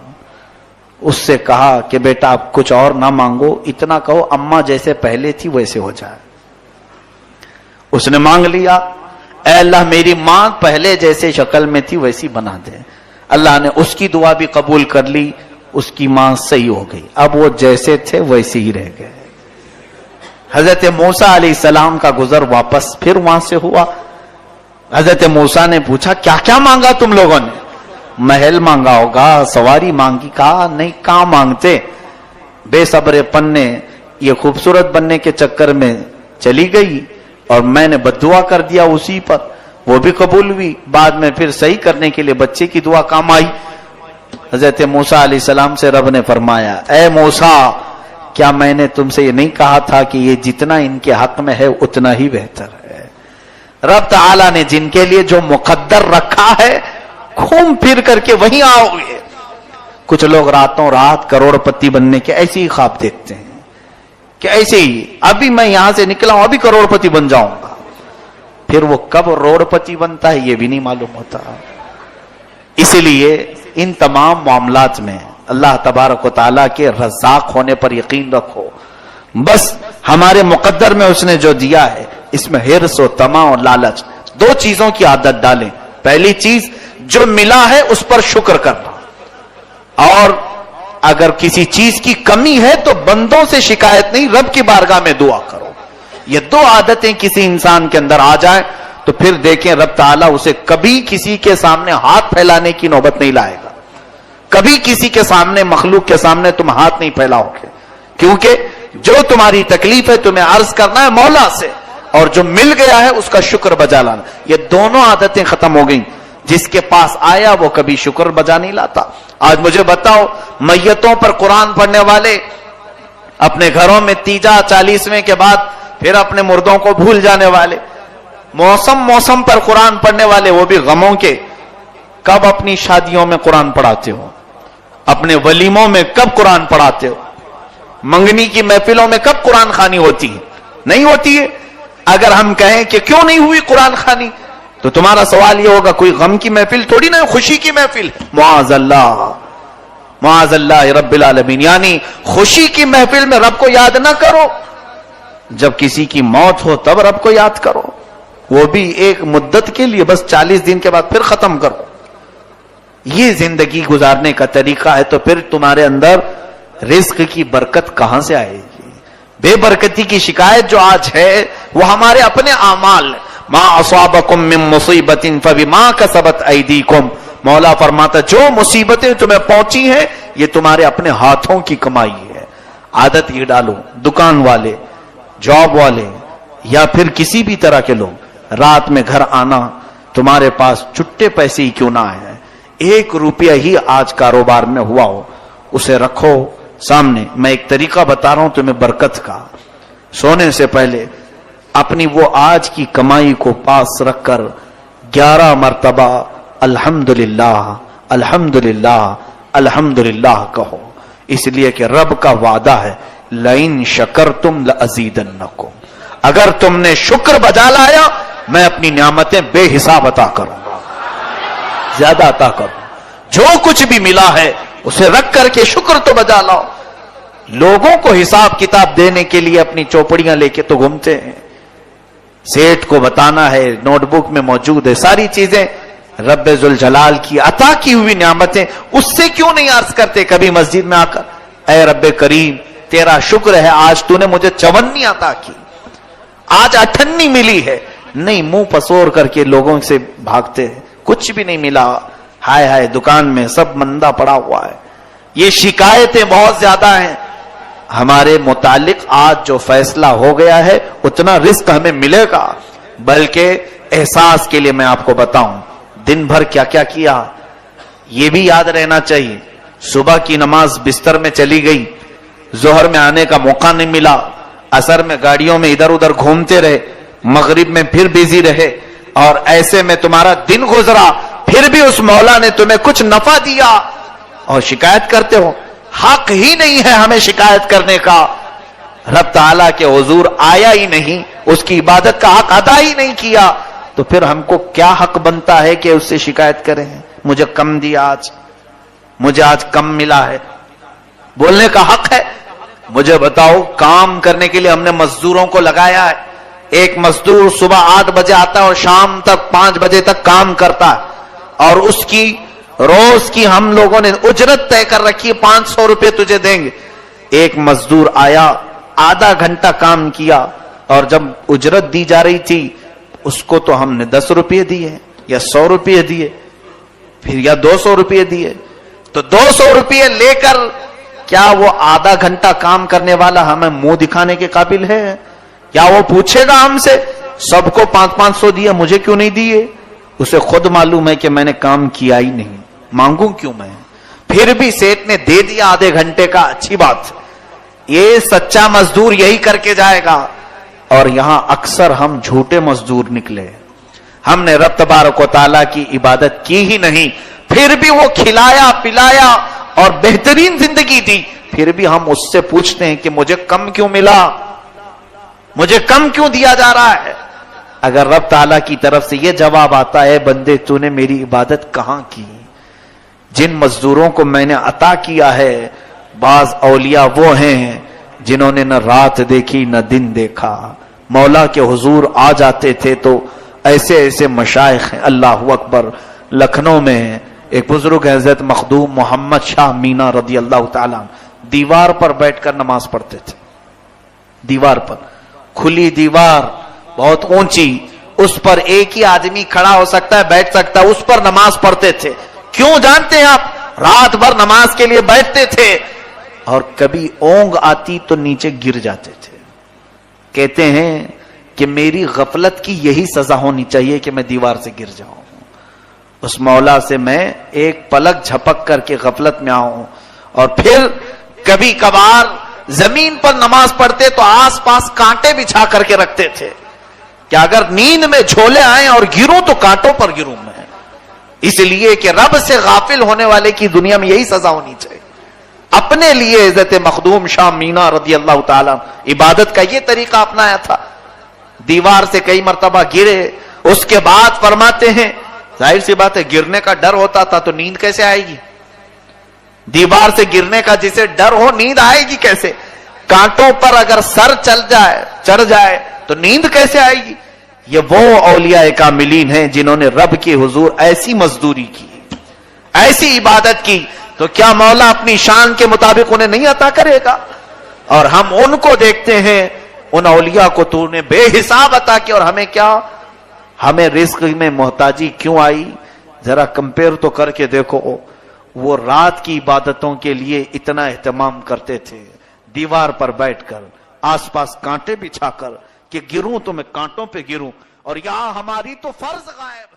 Speaker 1: اس سے کہا کہ بیٹا اب کچھ اور نہ مانگو، اتنا کہو اماں جیسے پہلے تھی ویسے ہو جائے. اس نے مانگ لیا، اے اللہ میری ماں پہلے جیسے شکل میں تھی ویسی بنا دے. اللہ نے اس کی دعا بھی قبول کر لی، اس کی ماں صحیح ہو گئی، اب وہ جیسے تھے ویسے ہی رہ گئے. حضرت موسیٰ علیہ السلام کا گزر واپس پھر وہاں سے ہوا. حضرت موسیٰ نے پوچھا کیا کیا مانگا تم لوگوں نے؟ محل مانگا ہوگا، سواری مانگی. کہا نہیں، کہاں مانگتے، بے صبر پن نے یہ خوبصورت بننے کے چکر میں چلی گئی اور میں نے بددعا کر دیا اسی پر، وہ بھی قبول ہوئی، بعد میں پھر صحیح کرنے کے لیے بچے کی دعا کام آئی. حضرت موسیٰ علیہ السلام سے رب نے فرمایا اے موسیٰ، کیا میں نے تم سے یہ نہیں کہا تھا کہ یہ جتنا ان کے حق میں ہے اتنا ہی بہتر ہے. رب تعالیٰ نے جن کے لیے جو مقدر رکھا ہے گھوم پھر کر کے وہیں آؤ گے. کچھ لوگ راتوں رات کروڑ پتی بننے کے ایسے ہی خواب دیکھتے ہیں کہ ایسے ہی ابھی میں یہاں سے نکلا ہوں ابھی کروڑ پتی بن جاؤں گا، پھر وہ کب روڑ پتی بنتا ہے یہ بھی نہیں معلوم ہوتا. اس لیے ان تمام معاملات میں اللہ تبارک و تعالیٰ کے رزاق ہونے پر یقین رکھو. بس ہمارے مقدر میں اس نے جو دیا ہے اس میں حرص و طمع اور لالچ، دو چیزوں کی عادت ڈالیں. پہلی چیز جو ملا ہے اس پر شکر کرنا، اور اگر کسی چیز کی کمی ہے تو بندوں سے شکایت نہیں، رب کی بارگاہ میں دعا کرو. یہ دو عادتیں کسی انسان کے اندر آ جائیں تو پھر دیکھیں رب تعالیٰ اسے کبھی کسی کے سامنے ہاتھ پھیلانے کی نوبت نہیں لائے گا. کبھی کسی کے سامنے، مخلوق کے سامنے تم ہاتھ نہیں پھیلاؤ گے، کیونکہ جو تمہاری تکلیف ہے تمہیں عرض کرنا ہے مولا سے، اور جو مل گیا ہے اس کا شکر بجا لانا. یہ دونوں عادتیں ختم ہو گئیں. جس کے پاس آیا وہ کبھی شکر بجا نہیں لاتا. آج مجھے بتاؤ، میتوں پر قرآن پڑھنے والے اپنے گھروں میں تیجا 40ویں کے بعد پھر اپنے مردوں کو بھول جانے والے، موسم پر قرآن پڑھنے والے وہ بھی غموں کے، کب اپنی شادیوں میں قرآن پڑھاتے ہو؟ اپنے ولیموں میں کب قرآن پڑھاتے ہو؟ منگنی کی محفلوں میں کب قرآن خوانی ہوتی ہے؟ نہیں ہوتی ہے. اگر ہم کہیں کہ کیوں نہیں ہوئی قرآن خوانی تو تمہارا سوال یہ ہوگا کوئی غم کی محفل تھوڑی نہ، خوشی کی محفل. معاذ اللہ رب العالمین. یعنی خوشی کی محفل میں رب کو یاد نہ کرو، جب کسی کی موت ہو تب رب کو یاد کرو، وہ بھی ایک مدت کے لیے، بس 40 دن کے بعد پھر ختم کرو. یہ زندگی گزارنے کا طریقہ ہے تو پھر تمہارے اندر رزق کی برکت کہاں سے آئے گی؟ بے برکتی کی شکایت جو آج ہے وہ ہمارے اپنے اعمال. ما اصابکم من مصیبت فبما کسبت ایدیکم. مولا فرماتا جو مصیبتیں تمہیں پہنچی ہیں یہ تمہارے اپنے ہاتھوں کی کمائی ہے. عادت یہ ڈالو، دکان والے، جاب والے یا پھر کسی بھی طرح کے لوگ، رات میں گھر آنا، تمہارے پاس چھٹے پیسے ہی کیوں نہ آئے، 1 روپیہ ہی آج کاروبار میں ہوا ہو، اسے رکھو سامنے. میں ایک طریقہ بتا رہا ہوں تمہیں برکت کا. سونے سے پہلے اپنی وہ آج کی کمائی کو پاس رکھ کر 11 مرتبہ الحمدللہ الحمدللہ الحمدللہ کہو، اس لیے کہ رب کا وعدہ ہے لئن شکرتم لازیدنکم. اگر تم نے شکر بجا لایا میں اپنی نعمتیں بے حساب عطا کروں گا، زیادہ عطا کروں. جو کچھ بھی ملا ہے اسے رکھ کر کے شکر تو بجا لاؤ. لوگوں کو حساب کتاب دینے کے لیے اپنی چوپڑیاں لے کے تو گھومتے ہیں، سیٹ کو بتانا ہے، نوٹ بک میں موجود ہے ساری چیزیں. رب ذوالجلال کی عطا کی ہوئی نعمتیں اس سے کیوں نہیں عرض کرتے کبھی مسجد میں آ کر، اے رب کریم تیرا شکر ہے آج تو نے مجھے 54 عطا کی، آج 58 ملی ہے. نہیں، منہ پسور کر کے لوگوں سے بھاگتے ہیں، کچھ بھی نہیں ملا، ہائے ہائے دکان میں سب مندہ پڑا ہوا ہے. یہ شکایتیں بہت زیادہ ہیں. ہمارے متعلق آج جو فیصلہ ہو گیا ہے اتنا رزق ہمیں ملے گا. بلکہ احساس کے لیے میں آپ کو بتاؤں دن بھر کیا کیا کیا یہ بھی یاد رہنا چاہیے. صبح کی نماز بستر میں چلی گئی، ظہر میں آنے کا موقع نہیں ملا، عصر میں گاڑیوں میں ادھر ادھر گھومتے رہے، مغرب میں پھر بیزی رہے، اور ایسے میں تمہارا دن گزرا، پھر بھی اس مولا نے تمہیں کچھ نفع دیا اور شکایت کرتے ہو. حق ہی نہیں ہے ہمیں شکایت کرنے کا. رب تعالیٰ کے حضور آیا ہی نہیں، اس کی عبادت کا حق ادا ہی نہیں کیا، تو پھر ہم کو کیا حق بنتا ہے کہ اس سے شکایت کریں؟ مجھے کم دیا، مجھے آج کم ملا ہے، بولنے کا حق ہے. مجھے بتاؤ کام کرنے کے لیے ہم نے مزدوروں کو لگایا ہے. ایک مزدور صبح 8 بجے آتا ہے اور شام تک 5 بجے تک کام کرتا ہے، اور اس کی روز کی ہم لوگوں نے اجرت طے کر رکھی ہے، 500 روپے تجھے دیں گے. ایک مزدور آیا، آدھا گھنٹہ کام کیا، اور جب اجرت دی جا رہی تھی اس کو تو ہم نے 10 روپے دیے یا 100 روپے دیے، پھر یا 200 روپے دیے. تو 200 روپے لے کر کیا وہ آدھا گھنٹہ کام کرنے والا ہمیں منہ دکھانے کے قابل ہے؟ کیا وہ پوچھے گا ہم سے سب کو 500 دیے مجھے کیوں نہیں دیے؟ اسے خود معلوم ہے کہ میں نے کام کیا ہی نہیں، مانگوں کیوں میں؟ پھر بھی سیٹ نے دے دیا آدھے گھنٹے کا، اچھی بات. یہ سچا مزدور یہی کر کے جائے گا. اور یہاں اکثر ہم جھوٹے مزدور نکلے. ہم نے رب تبارک و تعالیٰ کی عبادت کی ہی نہیں، پھر بھی وہ کھلایا پلایا اور بہترین زندگی دی، پھر بھی ہم اس سے پوچھتے ہیں کہ مجھے کم کیوں ملا، مجھے کم کیوں دیا جا رہا ہے. اگر رب تعالیٰ کی طرف سے یہ جواب آتا ہے بندے تو نے میری عبادت کہاں کی؟ جن مزدوروں کو میں نے عطا کیا ہے، بعض اولیاء وہ ہیں جنہوں نے نہ رات دیکھی نہ دن دیکھا، مولا کے حضور آ جاتے تھے تو ایسے ایسے مشائخ ہیں. اللہ اکبر. لکھنؤ میں ایک بزرگ حضرت مخدوم محمد شاہ مینا رضی اللہ تعالیٰ دیوار پر بیٹھ کر نماز پڑھتے تھے. دیوار پر، کھلی دیوار بہت اونچی، اس پر ایک ہی آدمی کھڑا ہو سکتا ہے، بیٹھ سکتا ہے، اس پر نماز پڑھتے تھے. کیوں جانتے ہیں آپ؟ رات بھر نماز کے لیے بیٹھتے تھے اور کبھی اونگ آتی تو نیچے گر جاتے تھے. کہتے ہیں کہ میری غفلت کی یہی سزا ہونی چاہیے کہ میں دیوار سے گر جاؤں. اس مولا سے میں ایک پلک جھپک کر کے غفلت میں آؤں. اور پھر کبھی کبھار زمین پر نماز پڑھتے تو آس پاس کانٹے بچھا کر کے رکھتے تھے کہ اگر نیند میں جھولے آئیں اور گروں تو کانٹوں پر گروں میں، اس لیے کہ رب سے غافل ہونے والے کی دنیا میں یہی سزا ہونی چاہیے. اپنے لیے حضرت مخدوم شاہ مینا رضی اللہ تعالیٰ عبادت کا یہ طریقہ اپنایا تھا. دیوار سے کئی مرتبہ گرے اس کے بعد فرماتے ہیں ظاہر سی بات ہے گرنے کا ڈر ہوتا تھا تو نیند کیسے آئے گی؟ دیوار سے گرنے کا جسے ڈر ہو نیند آئے گی کیسے؟ کانٹوں پر اگر سر چڑھ جائے تو نیند کیسے آئے گی؟ یہ وہ اولیاء کاملین ہیں جنہوں نے رب کے حضور ایسی مزدوری کی، ایسی عبادت کی، تو کیا مولا اپنی شان کے مطابق انہیں نہیں عطا کرے گا؟ اور ہم ان کو دیکھتے ہیں، ان اولیاء کو تو نے بے حساب عطا کیا، اور ہمیں کیا؟ ہمیں رزق میں محتاجی کیوں آئی؟ ذرا کمپیئر تو کر کے دیکھو، وہ رات کی عبادتوں کے لیے اتنا اہتمام کرتے تھے، دیوار پر بیٹھ کر آس پاس کانٹے بچھا کر کہ گروں تو میں کانٹوں پہ گروں، اور یہاں ہماری تو فرض غائب